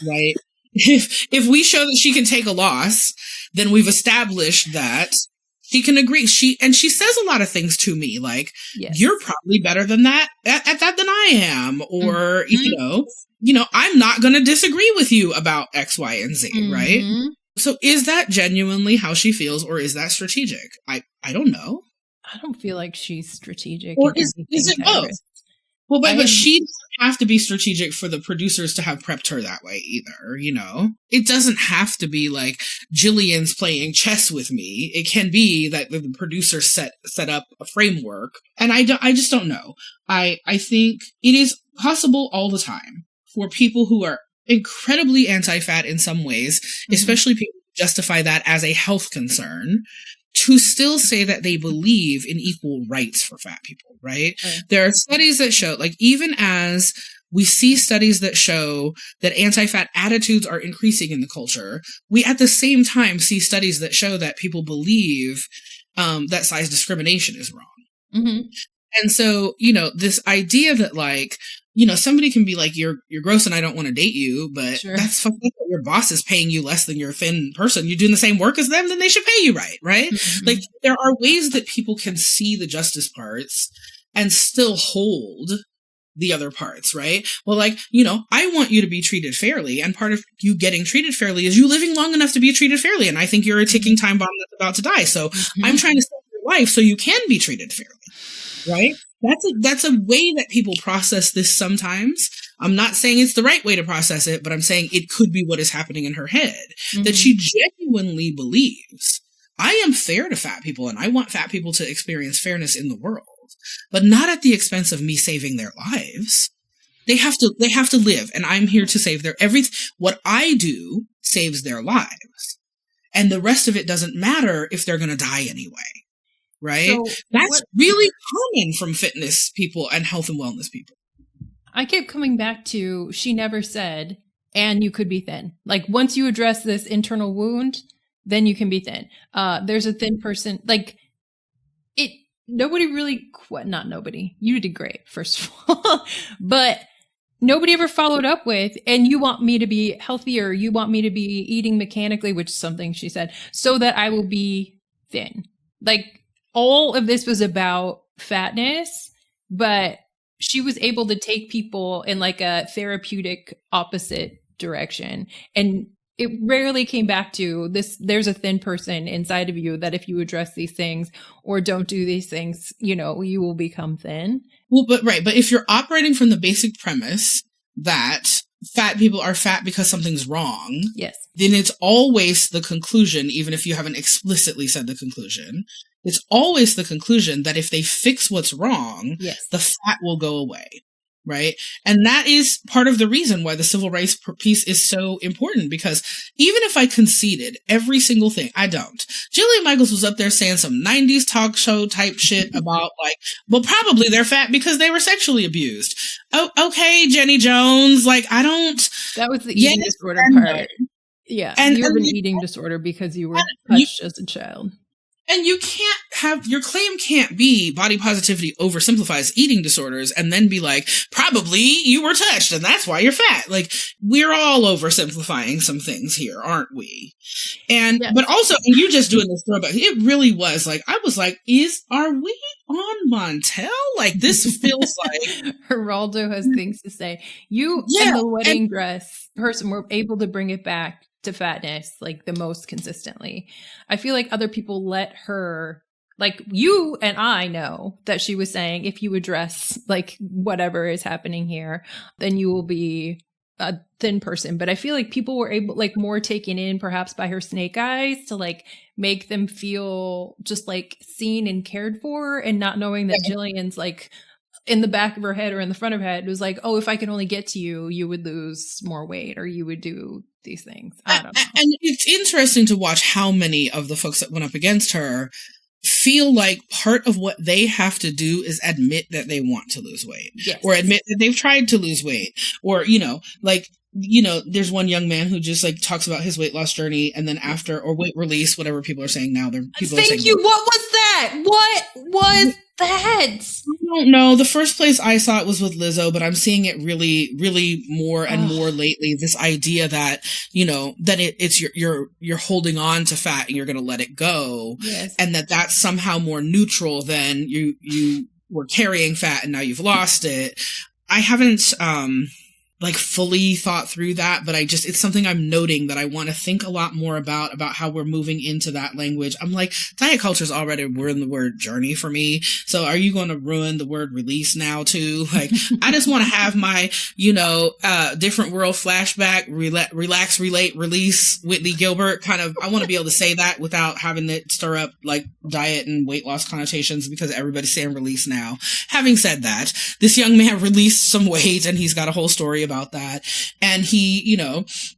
right? If we show that she can take a loss, then we've established that she can agree. She says a lot of things to me, like, yes, you're probably better than that at that than I am. Or, mm-hmm. I'm not going to disagree with you about X, Y, and Z, mm-hmm. right? So is that genuinely how she feels, or is that strategic? I don't know. I don't feel like she's strategic. Or is it both? Well, but she doesn't have to be strategic for the producers to have prepped her that way either, It doesn't have to be like Jillian's playing chess with me. It can be that the producer set up a framework. And I just don't know. I think it is possible all the time for people who are incredibly anti-fat in some ways, mm-hmm. especially people who justify that as a health concern, to still say that they believe in equal rights for fat people, right? There are studies that show, like, even as we see studies that show that anti-fat attitudes are increasing in the culture, we at the same time see studies that show that people believe that size discrimination is wrong. Mm-hmm. And so, this idea that, like, somebody can be like, you're gross and I don't want to date you, but sure, that's fucking what your boss is paying you less than your thin person. You're doing the same work as them, then they should pay you right? Mm-hmm. Like, there are ways that people can see the justice parts and still hold the other parts, right? Well, like, I want you to be treated fairly, and part of you getting treated fairly is you living long enough to be treated fairly, and I think you're a ticking time bomb that's about to die, so mm-hmm. I'm trying to save your life so you can be treated fairly, right? That's a way that people process this sometimes. I'm not saying it's the right way to process it, but I'm saying it could be what is happening in her head. Mm-hmm. That she genuinely believes, I am fair to fat people and I want fat people to experience fairness in the world, but not at the expense of me saving their lives. They have to live, and I'm here to save what I do saves their lives. And the rest of it doesn't matter if they're going to die anyway. Right? So that's really common from fitness people and health and wellness people. I kept coming back to, she never said, and you could be thin. Like, once you address this internal wound, then you can be thin. There's a thin person, like, nobody really, not nobody, you did great, first of all, but nobody ever followed up with, and you want me to be healthier, you want me to be eating mechanically, which is something she said, so that I will be thin. Like, all of this was about fatness, but she was able to take people in like a therapeutic opposite direction. And it rarely came back to this. There's a thin person inside of you that if you address these things or don't do these things, you will become thin. Well, but if you're operating from the basic premise that fat people are fat because something's wrong, yes, then it's always the conclusion, even if you haven't explicitly said the conclusion, it's always the conclusion that if they fix what's wrong, yes, the fat will go away, right? And that is part of the reason why the civil rights piece is so important, because even if I conceded every single thing, I don't. Jillian Michaels was up there saying some 90s talk show type shit about like, well, probably they're fat because they were sexually abused. Oh, okay, Jenny Jones, like, I don't. That was the eating disorder part. Yeah, and you have an eating disorder because you were touched as a child. And you can't have, your claim can't be body positivity oversimplifies eating disorders and then be like, probably you were touched and that's why you're fat. Like, we're all oversimplifying some things here, aren't we? And, yes. But also, and you just doing this throwback, it really was like, I was like, are we on Montel? Like, this feels like. Geraldo has things to say. You and the wedding dress person were able to bring it back to fatness like the most consistently. I feel like other people let her, like you and I know that she was saying if you address like whatever is happening here, then you will be a thin person. But I feel like people were able, like, more taken in perhaps by her snake eyes to like make them feel just like seen and cared for, and not knowing that Jillian's like in the back of her head or in the front of her head was like, oh, if I could only get to you, you would lose more weight or you would do these things. I don't know. And it's interesting to watch how many of the folks that went up against her feel like part of what they have to do is admit that they want to lose weight, or admit that they've tried to lose weight, or, there's one young man who just like talks about his weight loss journey, and then after, or weight release, whatever people are saying now, Thank you. What was that? What was that? I don't know. The first place I saw it was with Lizzo, but I'm seeing it really, really more and more lately. This idea that, that it's you're holding on to fat and you're going to let it go. Yes. And that's somehow more neutral than you were carrying fat and now you've lost it. I haven't, fully thought through that, but it's something I'm noting that I want to think a lot more about how we're moving into that language. I'm like, diet culture's already ruined the word journey for me. So are you going to ruin the word release now too? Like, I just want to have my, different world flashback, relax, relate, release, Whitley Gilbert kind of, I want to be able to say that without having it stir up like diet and weight loss connotations because everybody's saying release now. Having said that, this young man released some weight and he's got a whole story about that. And he,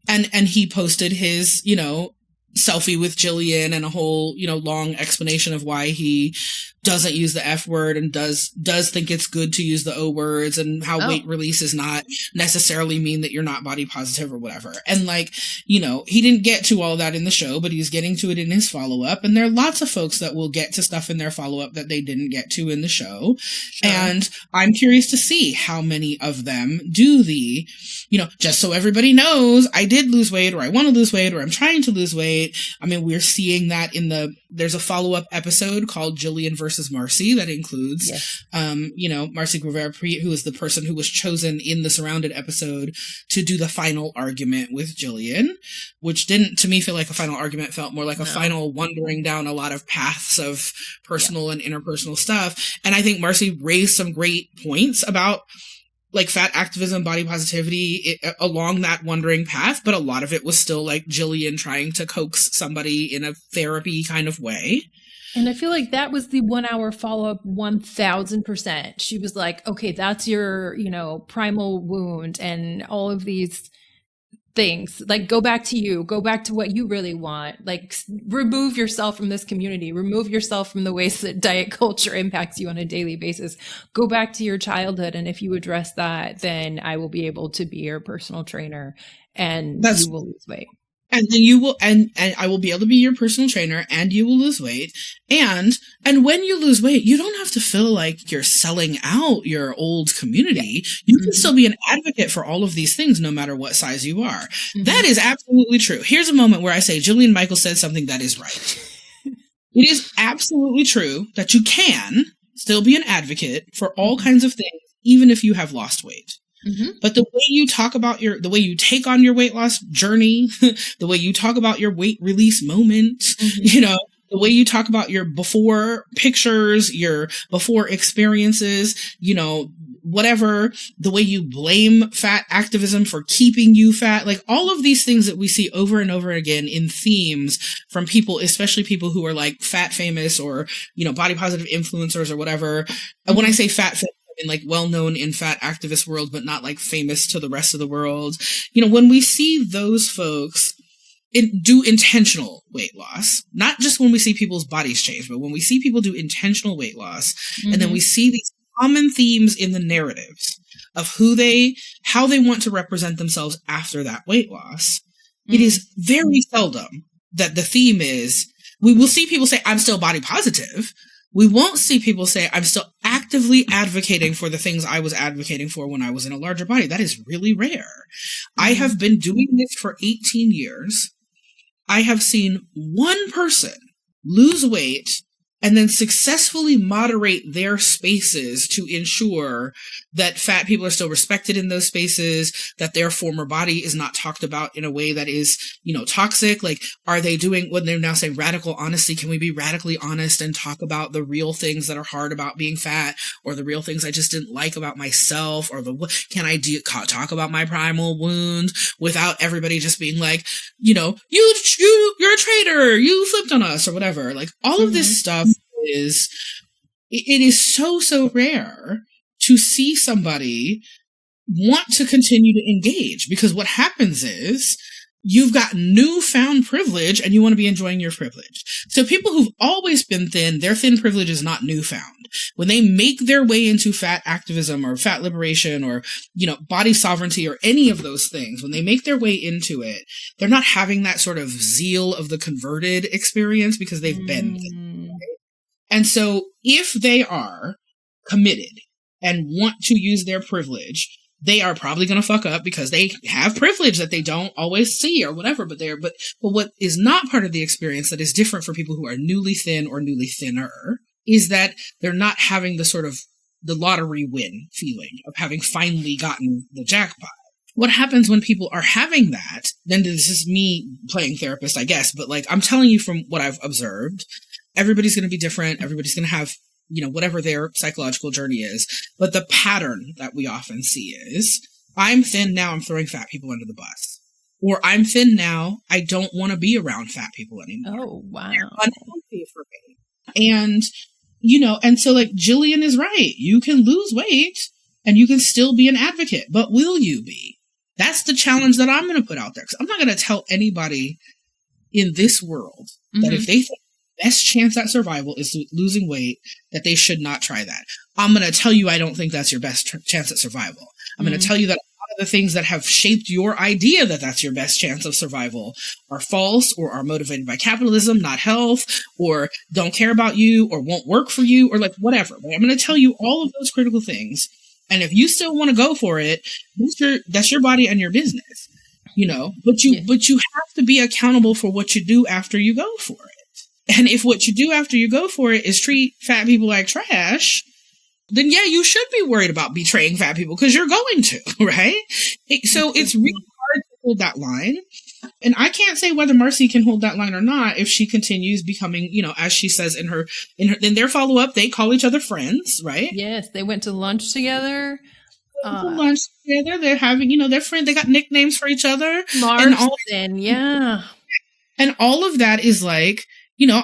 and he posted his, selfie with Jillian and a whole, long explanation of why he doesn't use the F word and does think it's good to use the O words, and how weight release does not necessarily mean that you're not body positive or whatever. And he didn't get to all that in the show, but he's getting to it in his follow-up. And there are lots of folks that will get to stuff in their follow-up that they didn't get to in the show. Sure. And I'm curious to see how many of them do the, just so everybody knows, I did lose weight, or I want to lose weight, or I'm trying to lose weight. I mean, we're seeing that there's a follow-up episode called Jillian versus Marcy that includes, Marcy Guevara-Preet, who is the person who was chosen in the Surrounded episode to do the final argument with Jillian, which didn't, to me, feel like a final argument, felt more like a final wandering down a lot of paths of personal and interpersonal stuff. And I think Marcy raised some great points about like fat activism, body positivity along that wandering path, but a lot of it was still like Jillian trying to coax somebody in a therapy kind of way. And I feel like that was the 1 hour follow-up 1000%. She was like, okay, that's your, primal wound and all of these things. Like, go back to what you really want. Like, remove yourself from this community, remove yourself from the ways that diet culture impacts you on a daily basis. Go back to your childhood. And if you address that, then I will be able to be your personal trainer and you will lose weight. And then you will, and I will be able to be your personal trainer, and you will lose weight. And when you lose weight, you don't have to feel like you're selling out your old community. You can still be an advocate for all of these things, no matter what size you are. That is absolutely true. Here's a moment where I say Jillian Michaels said something that is right. It is absolutely true that you can still be an advocate for all kinds of things, even if you have lost weight. But the way you talk about the way you take on your weight loss journey, the way you talk about your weight release moment, the way you talk about your before pictures, your before experiences, whatever, the way you blame fat activism for keeping you fat, like all of these things that we see over and over again in themes from people, especially people who are like fat famous or, body positive influencers or whatever. And when I say fat famous, like well-known in fat activist world, but not like famous to the rest of the world. When we see those folks do intentional weight loss, not just when we see people's bodies change, but when we see people do intentional weight loss, and then we see these common themes in the narratives of how they want to represent themselves after that weight loss, it is very seldom that the theme is, We will see people say, I'm still body positive. We won't see people say, I'm still actively advocating for the things I was advocating for when I was in a larger body. That is really rare. I have been doing this for 18 years. I have seen one person lose weight and then successfully moderate their spaces to ensure that fat people are still respected in those spaces, that their former body is not talked about in a way that is, toxic. Like, are they doing when they're now saying radical honesty? Can we be radically honest and talk about the real things that are hard about being fat, or the real things I just didn't like about myself, or can I talk about my primal wound without everybody just being like, you're a traitor, you flipped on us, or whatever. Like, all of this stuff it is so rare to see somebody want to continue to engage, because what happens is you've got newfound privilege and you want to be enjoying your privilege. So people who've always been thin, their thin privilege is not newfound. When they make their way into fat activism or fat liberation or, body sovereignty or any of those things, when they make their way into it, they're not having that sort of zeal of the converted experience because they've been thin. Right? And so if they are committed and want to use their privilege, they are probably going to fuck up because they have privilege that they don't always see or whatever, but what is not part of the experience that is different for people who are newly thin or newly thinner is that they're not having the sort of the lottery win feeling of having finally gotten the jackpot. What happens when people are having that, then this is me playing therapist, I guess, but like, I'm telling you from what I've observed, everybody's going to be different. Everybody's going to have, whatever their psychological journey is. But the pattern that we often see is, I'm thin now, I'm throwing fat people under the bus. Or I'm thin now, I don't want to be around fat people anymore. Oh, wow. They're unhealthy for me. And, and so like Jillian is right. You can lose weight and you can still be an advocate, but will you be? That's the challenge that I'm going to put out there. Because I'm not going to tell anybody in this world that if they think best chance at survival is losing weight, that they should not try that. I'm going to tell you I don't think that's your best chance at survival. I'm going to tell you that a lot of the things that have shaped your idea that that's your best chance of survival are false or are motivated by capitalism, not health, or don't care about you or won't work for you or like whatever. But I'm going to tell you all of those critical things. And if you still want to go for it, that's your body and your business, but you have to be accountable for what you do after you go for it. And if what you do after you go for it is treat fat people like trash, then yeah, you should be worried about betraying fat people because you're going to, right? So it's really hard to hold that line. And I can't say whether Marcy can hold that line or not if she continues becoming, as she says in their follow-up, they call each other friends, right? Yes, they went to lunch together. Lunch together. They're having, they're friends. They got nicknames for each other. Marston, yeah. And all of that is like,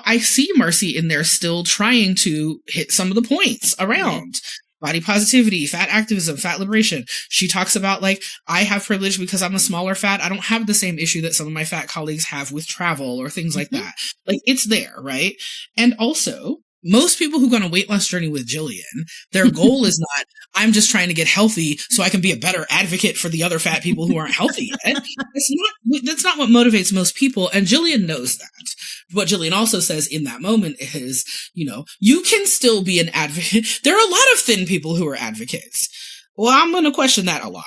I see Marcy in there still trying to hit some of the points around body positivity, fat activism, fat liberation. She talks about like, I have privilege because I'm a smaller fat. I don't have the same issue that some of my fat colleagues have with travel or things like that. Like it's there, right? And also, most people who go on a weight loss journey with Jillian, their goal is not, I'm just trying to get healthy so I can be a better advocate for the other fat people who aren't healthy yet. That's not what motivates most people. And Jillian knows that. What Jillian also says in that moment is, you can still be an advocate. There are a lot of thin people who are advocates. Well, I'm going to question that a lot.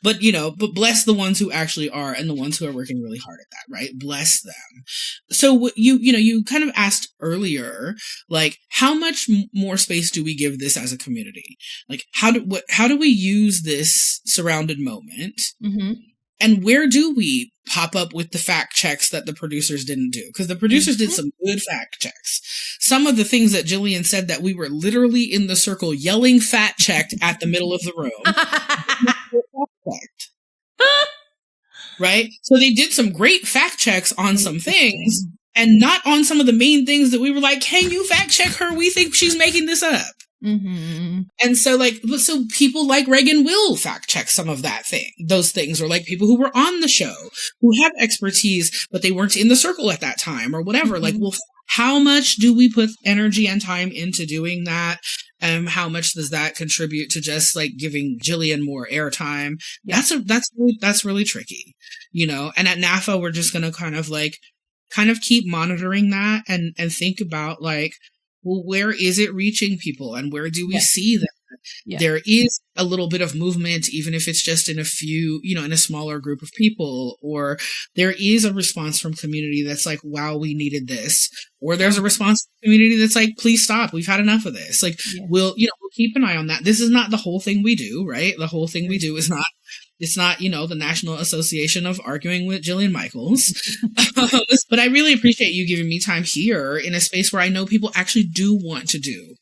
but bless the ones who actually are and the ones who are working really hard at that, right? Bless them. So you kind of asked earlier, like, how much more space do we give this as a community? Like, how do we use this surrounded moment? Mm-hmm. And where do we pop up with the fact checks that the producers didn't do? Because the producers did some good fact checks. Some of the things that Jillian said that we were literally in the circle yelling fact checked at the middle of the room. Right? So they did some great fact checks on some things and not on some of the main things that we were like, can you fact check her? We think she's making this up. Mm-hmm. And so so people like Reagan will fact check some of those things, or like people who were on the show who have expertise, but they weren't in the circle at that time or whatever. Mm-hmm. Like, well, how much do we put energy and time into doing that? How much does that contribute to just like giving Jillian more airtime? Yeah. That's really tricky, and at NAFA, we're just going to kind of like kind of keep monitoring that and think about like, well, where is it reaching people and where do we see that there is a little bit of movement, even if it's just in a few, in a smaller group of people, or there is a response from community that's like, wow, we needed this, or there's a response from community that's like, please stop, we've had enough of this. Like, we'll keep an eye on that. This is not the whole thing we do, right? The whole thing we do is not, it's not, the National Association of Arguing with Jillian Michaels. But I really appreciate you giving me time here in a space where I know people actually do want to do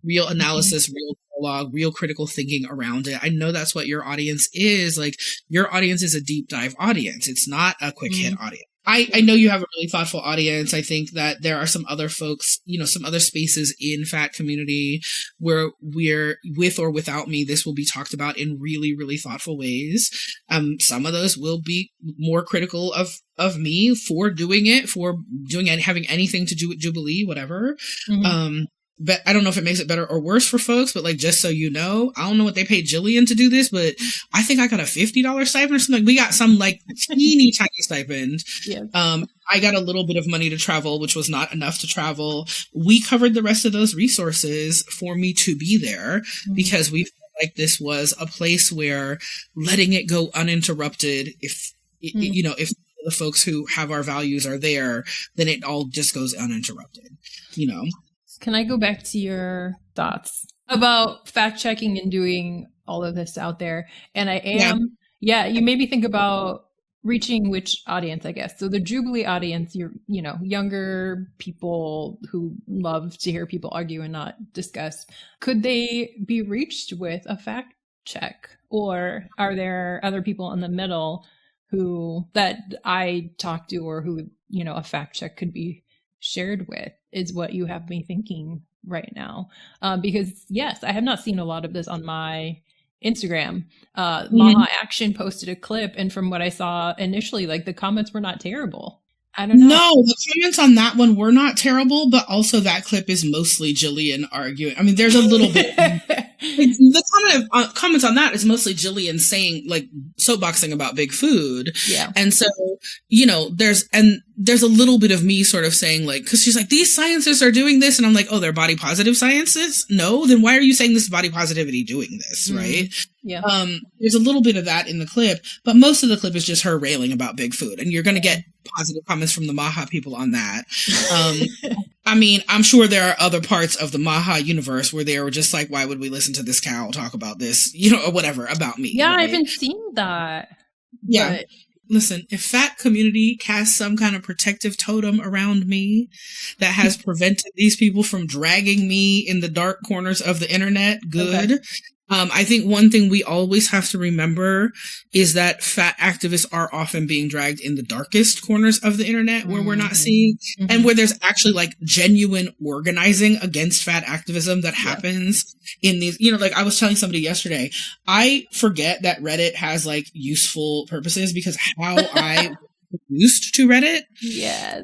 real analysis, real dialogue, real critical thinking around it. I know that's what your audience is. Like, your audience is a deep dive audience. It's not a quick hit audience. I know you have a really thoughtful audience. I think that there are some other folks, some other spaces in FAT community where we're, with or without me, this will be talked about in really, really thoughtful ways. Some of those will be more critical of me for doing it, having anything to do with Jubilee, whatever. But I don't know if it makes it better or worse for folks, but like, just so you know, I don't know what they paid Jillian to do this, but I think I got a $50 stipend or something. We got some like teeny tiny stipend. I got a little bit of money to travel, which was not enough to travel. We covered the rest of those resources for me to be there because we felt like this was a place where letting it go uninterrupted, if the folks who have our values are there, then it all just goes uninterrupted, Can I go back to your thoughts about fact checking and doing all of this out there? And I am, you made me think about reaching which audience, I guess. So the Jubilee audience, younger people who love to hear people argue and not discuss. Could they be reached with a fact check? Or are there other people in the middle that I talk to, or who, a fact check could be shared with, is what you have me thinking right now. Because yes, I have not seen a lot of this on my Instagram. Maha Action posted a clip, and from what I saw initially, like, the comments were not terrible. I don't know. No, the comments on that one were not terrible, but also that clip is mostly Jillian arguing. I mean, there's a little bit. The comments on that is mostly Jillian saying, like, soapboxing about big food. Yeah. And so, there's a little bit of me sort of saying, like, because she's like, these scientists are doing this. And I'm like, oh, they're body positive scientists? No, then why are you saying this is body positivity doing this? Right. Yeah. There's a little bit of that in the clip, but most of the clip is just her railing about big food. And you're going to get positive comments from the Maha people on that. I mean, I'm sure there are other parts of the Maha universe where they were just like, why would we listen to this cow talk about this, or whatever about me? Yeah, right? I haven't seen that. Yeah. But listen, if FAT community casts some kind of protective totem around me that has prevented these people from dragging me in the dark corners of the internet, good. Okay. I think one thing we always have to remember is that FAT activists are often being dragged in the darkest corners of the internet where we're not seen, and where there's actually like genuine organizing against FAT activism that happens in these, like I was telling somebody yesterday, I forget that Reddit has like useful purposes, because how I introduced to Reddit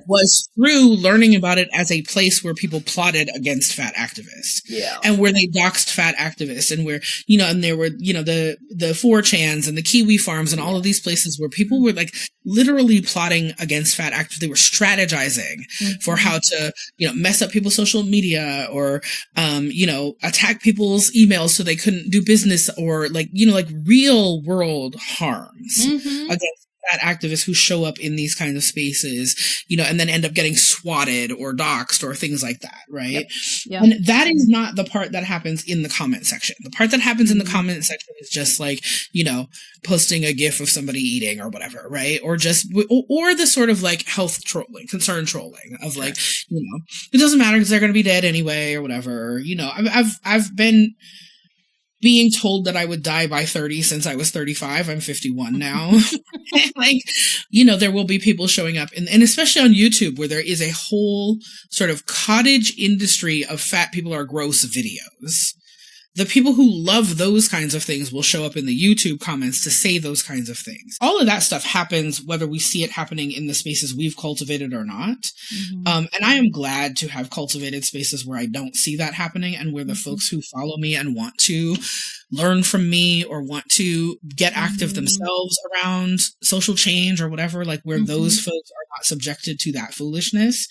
was through learning about it as a place where people plotted against FAT activists, and where they doxed FAT activists, and where, and there were, the 4chans and the Kiwi farms and all of these places where people were like literally plotting against FAT activists. They were strategizing for how to, mess up people's social media, or, attack people's emails so they couldn't do business, or like, like real world harms against FAT activists who show up in these kinds of spaces, and then end up getting swatted or doxxed or things like that, right? Yep. And that is not the part that happens in the comment section. The part that happens in the comment section is just like, posting a GIF of somebody eating or whatever, right? Or just, or the sort of like health trolling, concern trolling of like, it doesn't matter because they're going to be dead anyway or whatever. I've been being told that I would die by 30 since I was 35. I'm 51 now. Like, there will be people showing up, and especially on YouTube, where there is a whole sort of cottage industry of fat people are gross videos. The people who love those kinds of things will show up in the YouTube comments to say those kinds of things. All of that stuff happens whether we see it happening in the spaces we've cultivated or not. And I am glad to have cultivated spaces where I don't see that happening, and where the folks who follow me and want to learn from me or want to get active themselves around social change or whatever, like where those folks are not subjected to that foolishness.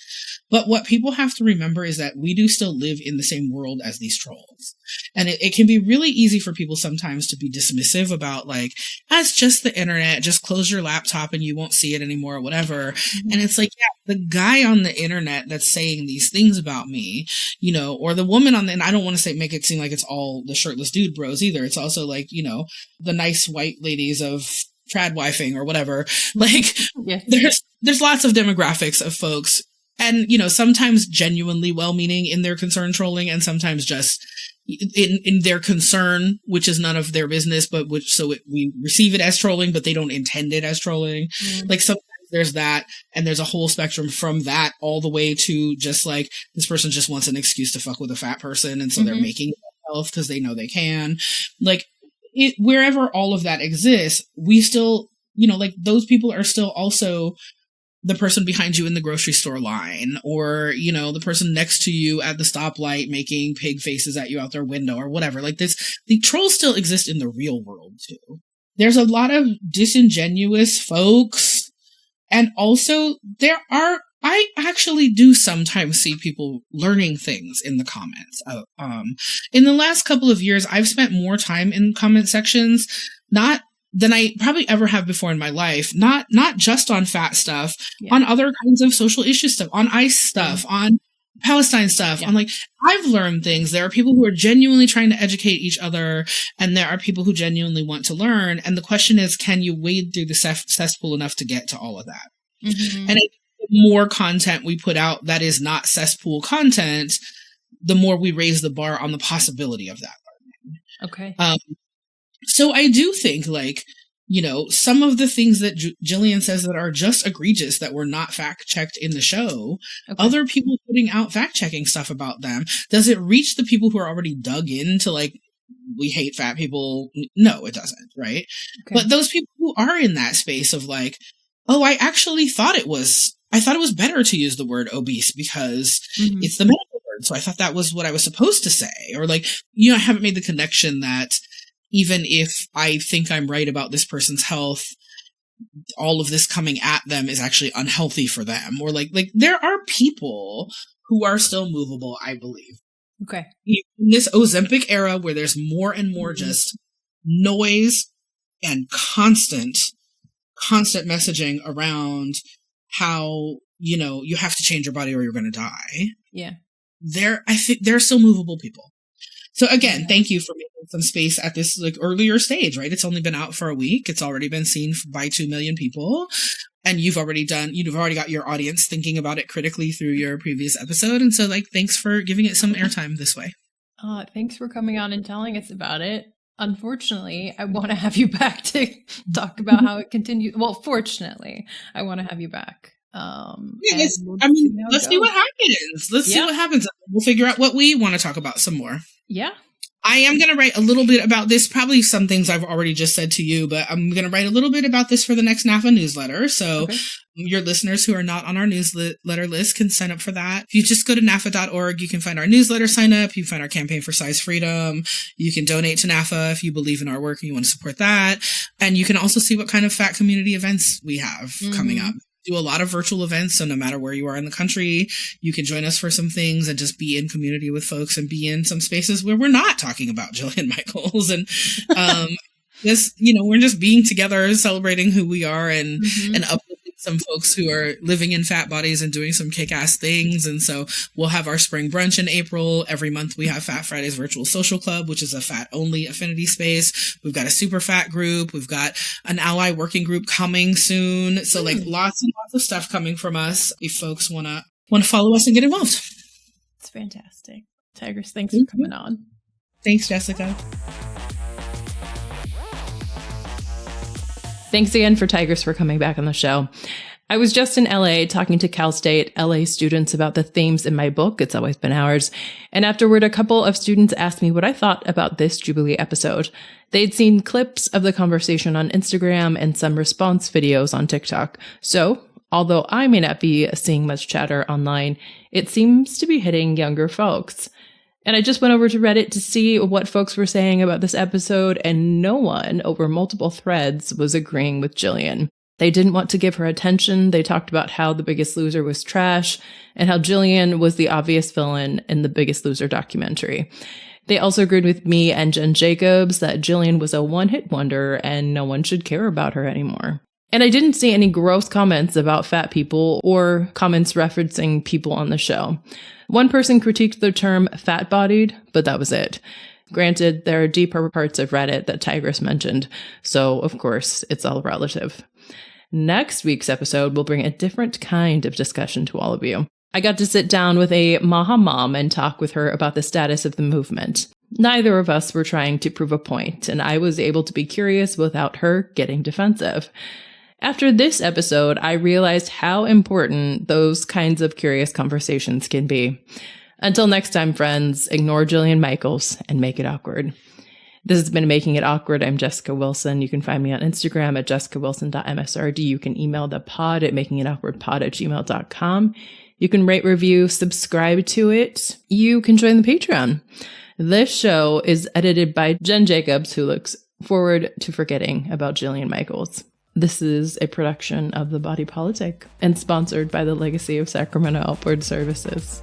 But what people have to remember is that we do still live in the same world as these trolls. And it can be really easy for people sometimes to be dismissive about like, that's just the internet, just close your laptop and you won't see it anymore or whatever. Mm-hmm. And it's like, yeah, the guy on the internet that's saying these things about me, you know, or the woman on the, and I don't want to say, make it seem like it's all the shirtless dude bros either. It's also like, you know, the nice white ladies of trad wifing or whatever. Like yeah. There's lots of demographics of folks. And, you know, sometimes genuinely well-meaning in their concern trolling and sometimes just in their concern, which is none of their business, but we receive it as trolling, but they don't intend it as trolling. Mm. Like sometimes there's that, and there's a whole spectrum from that all the way to just like, this person just wants an excuse to fuck with a fat person. And so they're making it health because they know they can. Like wherever all of that exists, we still, you know, like those people are still also the person behind you in the grocery store line, or, you know, the person next to you at the stoplight making pig faces at you out their window or whatever. Like the trolls still exist in the real world too. There's a lot of disingenuous folks. And also I actually do sometimes see people learning things in the comments. In the last couple of years, I've spent more time in comment sections, not than I probably ever have before in my life, not just on fat stuff, on other kinds of social issue stuff, on ICE stuff, on Palestine stuff, on like, I've learned things. There are people who are genuinely trying to educate each other, and there are people who genuinely want to learn. And the question is, can you wade through the cesspool enough to get to all of that? Mm-hmm. And the more content we put out that is not cesspool content, the more we raise the bar on the possibility of that learning. Okay. So I do think, like, you know, some of the things that Jillian says that are just egregious that were not fact-checked in the show, other people putting out fact-checking stuff about them, does it reach the people who are already dug into, like, we hate fat people? No, it doesn't, right? Okay. But those people who are in that space of, like, oh, I actually thought it was better to use the word obese because it's the medical word, so I thought that was what I was supposed to say. Or, like, you know, I haven't made the connection that even if I think I'm right about this person's health, all of this coming at them is actually unhealthy for them. Or like there are people who are still movable, I believe. Okay. In this Ozempic era where there's more and more just noise and constant messaging around how, you know, you have to change your body or you're going to die. Yeah. I think they're still movable people. So again, thank you for making some space at this like earlier stage, right? It's only been out for a week. It's already been seen by 2 million people. And you've already got your audience thinking about it critically through your previous episode. And so like, thanks for giving it some airtime this way. Thanks for coming on and telling us about it. Unfortunately, I want to have you back to talk about how it continues. Well, fortunately, I want to have you back. Let's see what happens. Let's see what happens. We'll figure out what we want to talk about some more. Yeah. I am going to write a little bit about this, probably some things I've already just said to you, but I'm going to write a little bit about this for the next NAFA newsletter. So your listeners who are not on our newsletter list can sign up for that. If you just go to NAFA.org, you can find our newsletter sign up. You can find our campaign for size freedom. You can donate to NAFA if you believe in our work and you want to support that. And you can also see what kind of fat community events we have coming up. Do a lot of virtual events, so no matter where you are in the country, you can join us for some things and just be in community with folks and be in some spaces where we're not talking about Jillian Michaels and just, you know, we're just being together, celebrating who we are and uplifting some folks who are living in fat bodies and doing some kick-ass things. And so we'll have our spring brunch in April. Every month we have Fat Fridays Virtual Social Club, which is a fat-only affinity space. We've got a super fat group. We've got an ally working group coming soon. So like lots and lots of stuff coming from us if folks want to follow us and get involved. It's fantastic. Tigress, thanks for coming on. Thanks, Jessica. Thanks again for Tigress for coming back on the show. I was just in LA talking to Cal State LA students about the themes in my book, It's Always Been Ours. And afterward, a couple of students asked me what I thought about this Jubilee episode. They'd seen clips of the conversation on Instagram and some response videos on TikTok. So, although I may not be seeing much chatter online, it seems to be hitting younger folks. And I just went over to Reddit to see what folks were saying about this episode, and no one over multiple threads was agreeing with Jillian. They didn't want to give her attention. They talked about how The Biggest Loser was trash and how Jillian was the obvious villain in The Biggest Loser documentary. They also agreed with me and Jen Jacobs that Jillian was a one-hit wonder and no one should care about her anymore. And I didn't see any gross comments about fat people or comments referencing people on the show. One person critiqued the term fat-bodied, but that was it. Granted, there are deeper parts of Reddit that Tigress mentioned, so of course, it's all relative. Next week's episode will bring a different kind of discussion to all of you. I got to sit down with a Maha mom and talk with her about the status of the movement. Neither of us were trying to prove a point, and I was able to be curious without her getting defensive. After this episode, I realized how important those kinds of curious conversations can be. Until next time, friends, ignore Jillian Michaels and make it awkward. This has been Making It Awkward. I'm Jessica Wilson. You can find me on Instagram at jessicawilson.msrd. You can email the pod at makingitawkwardpod@gmail.com. You can rate, review, subscribe to it. You can join the Patreon. This show is edited by Jen Jacobs, who looks forward to forgetting about Jillian Michaels. This is a production of The Body Politic and sponsored by the Legacy of Sacramento Outward Services.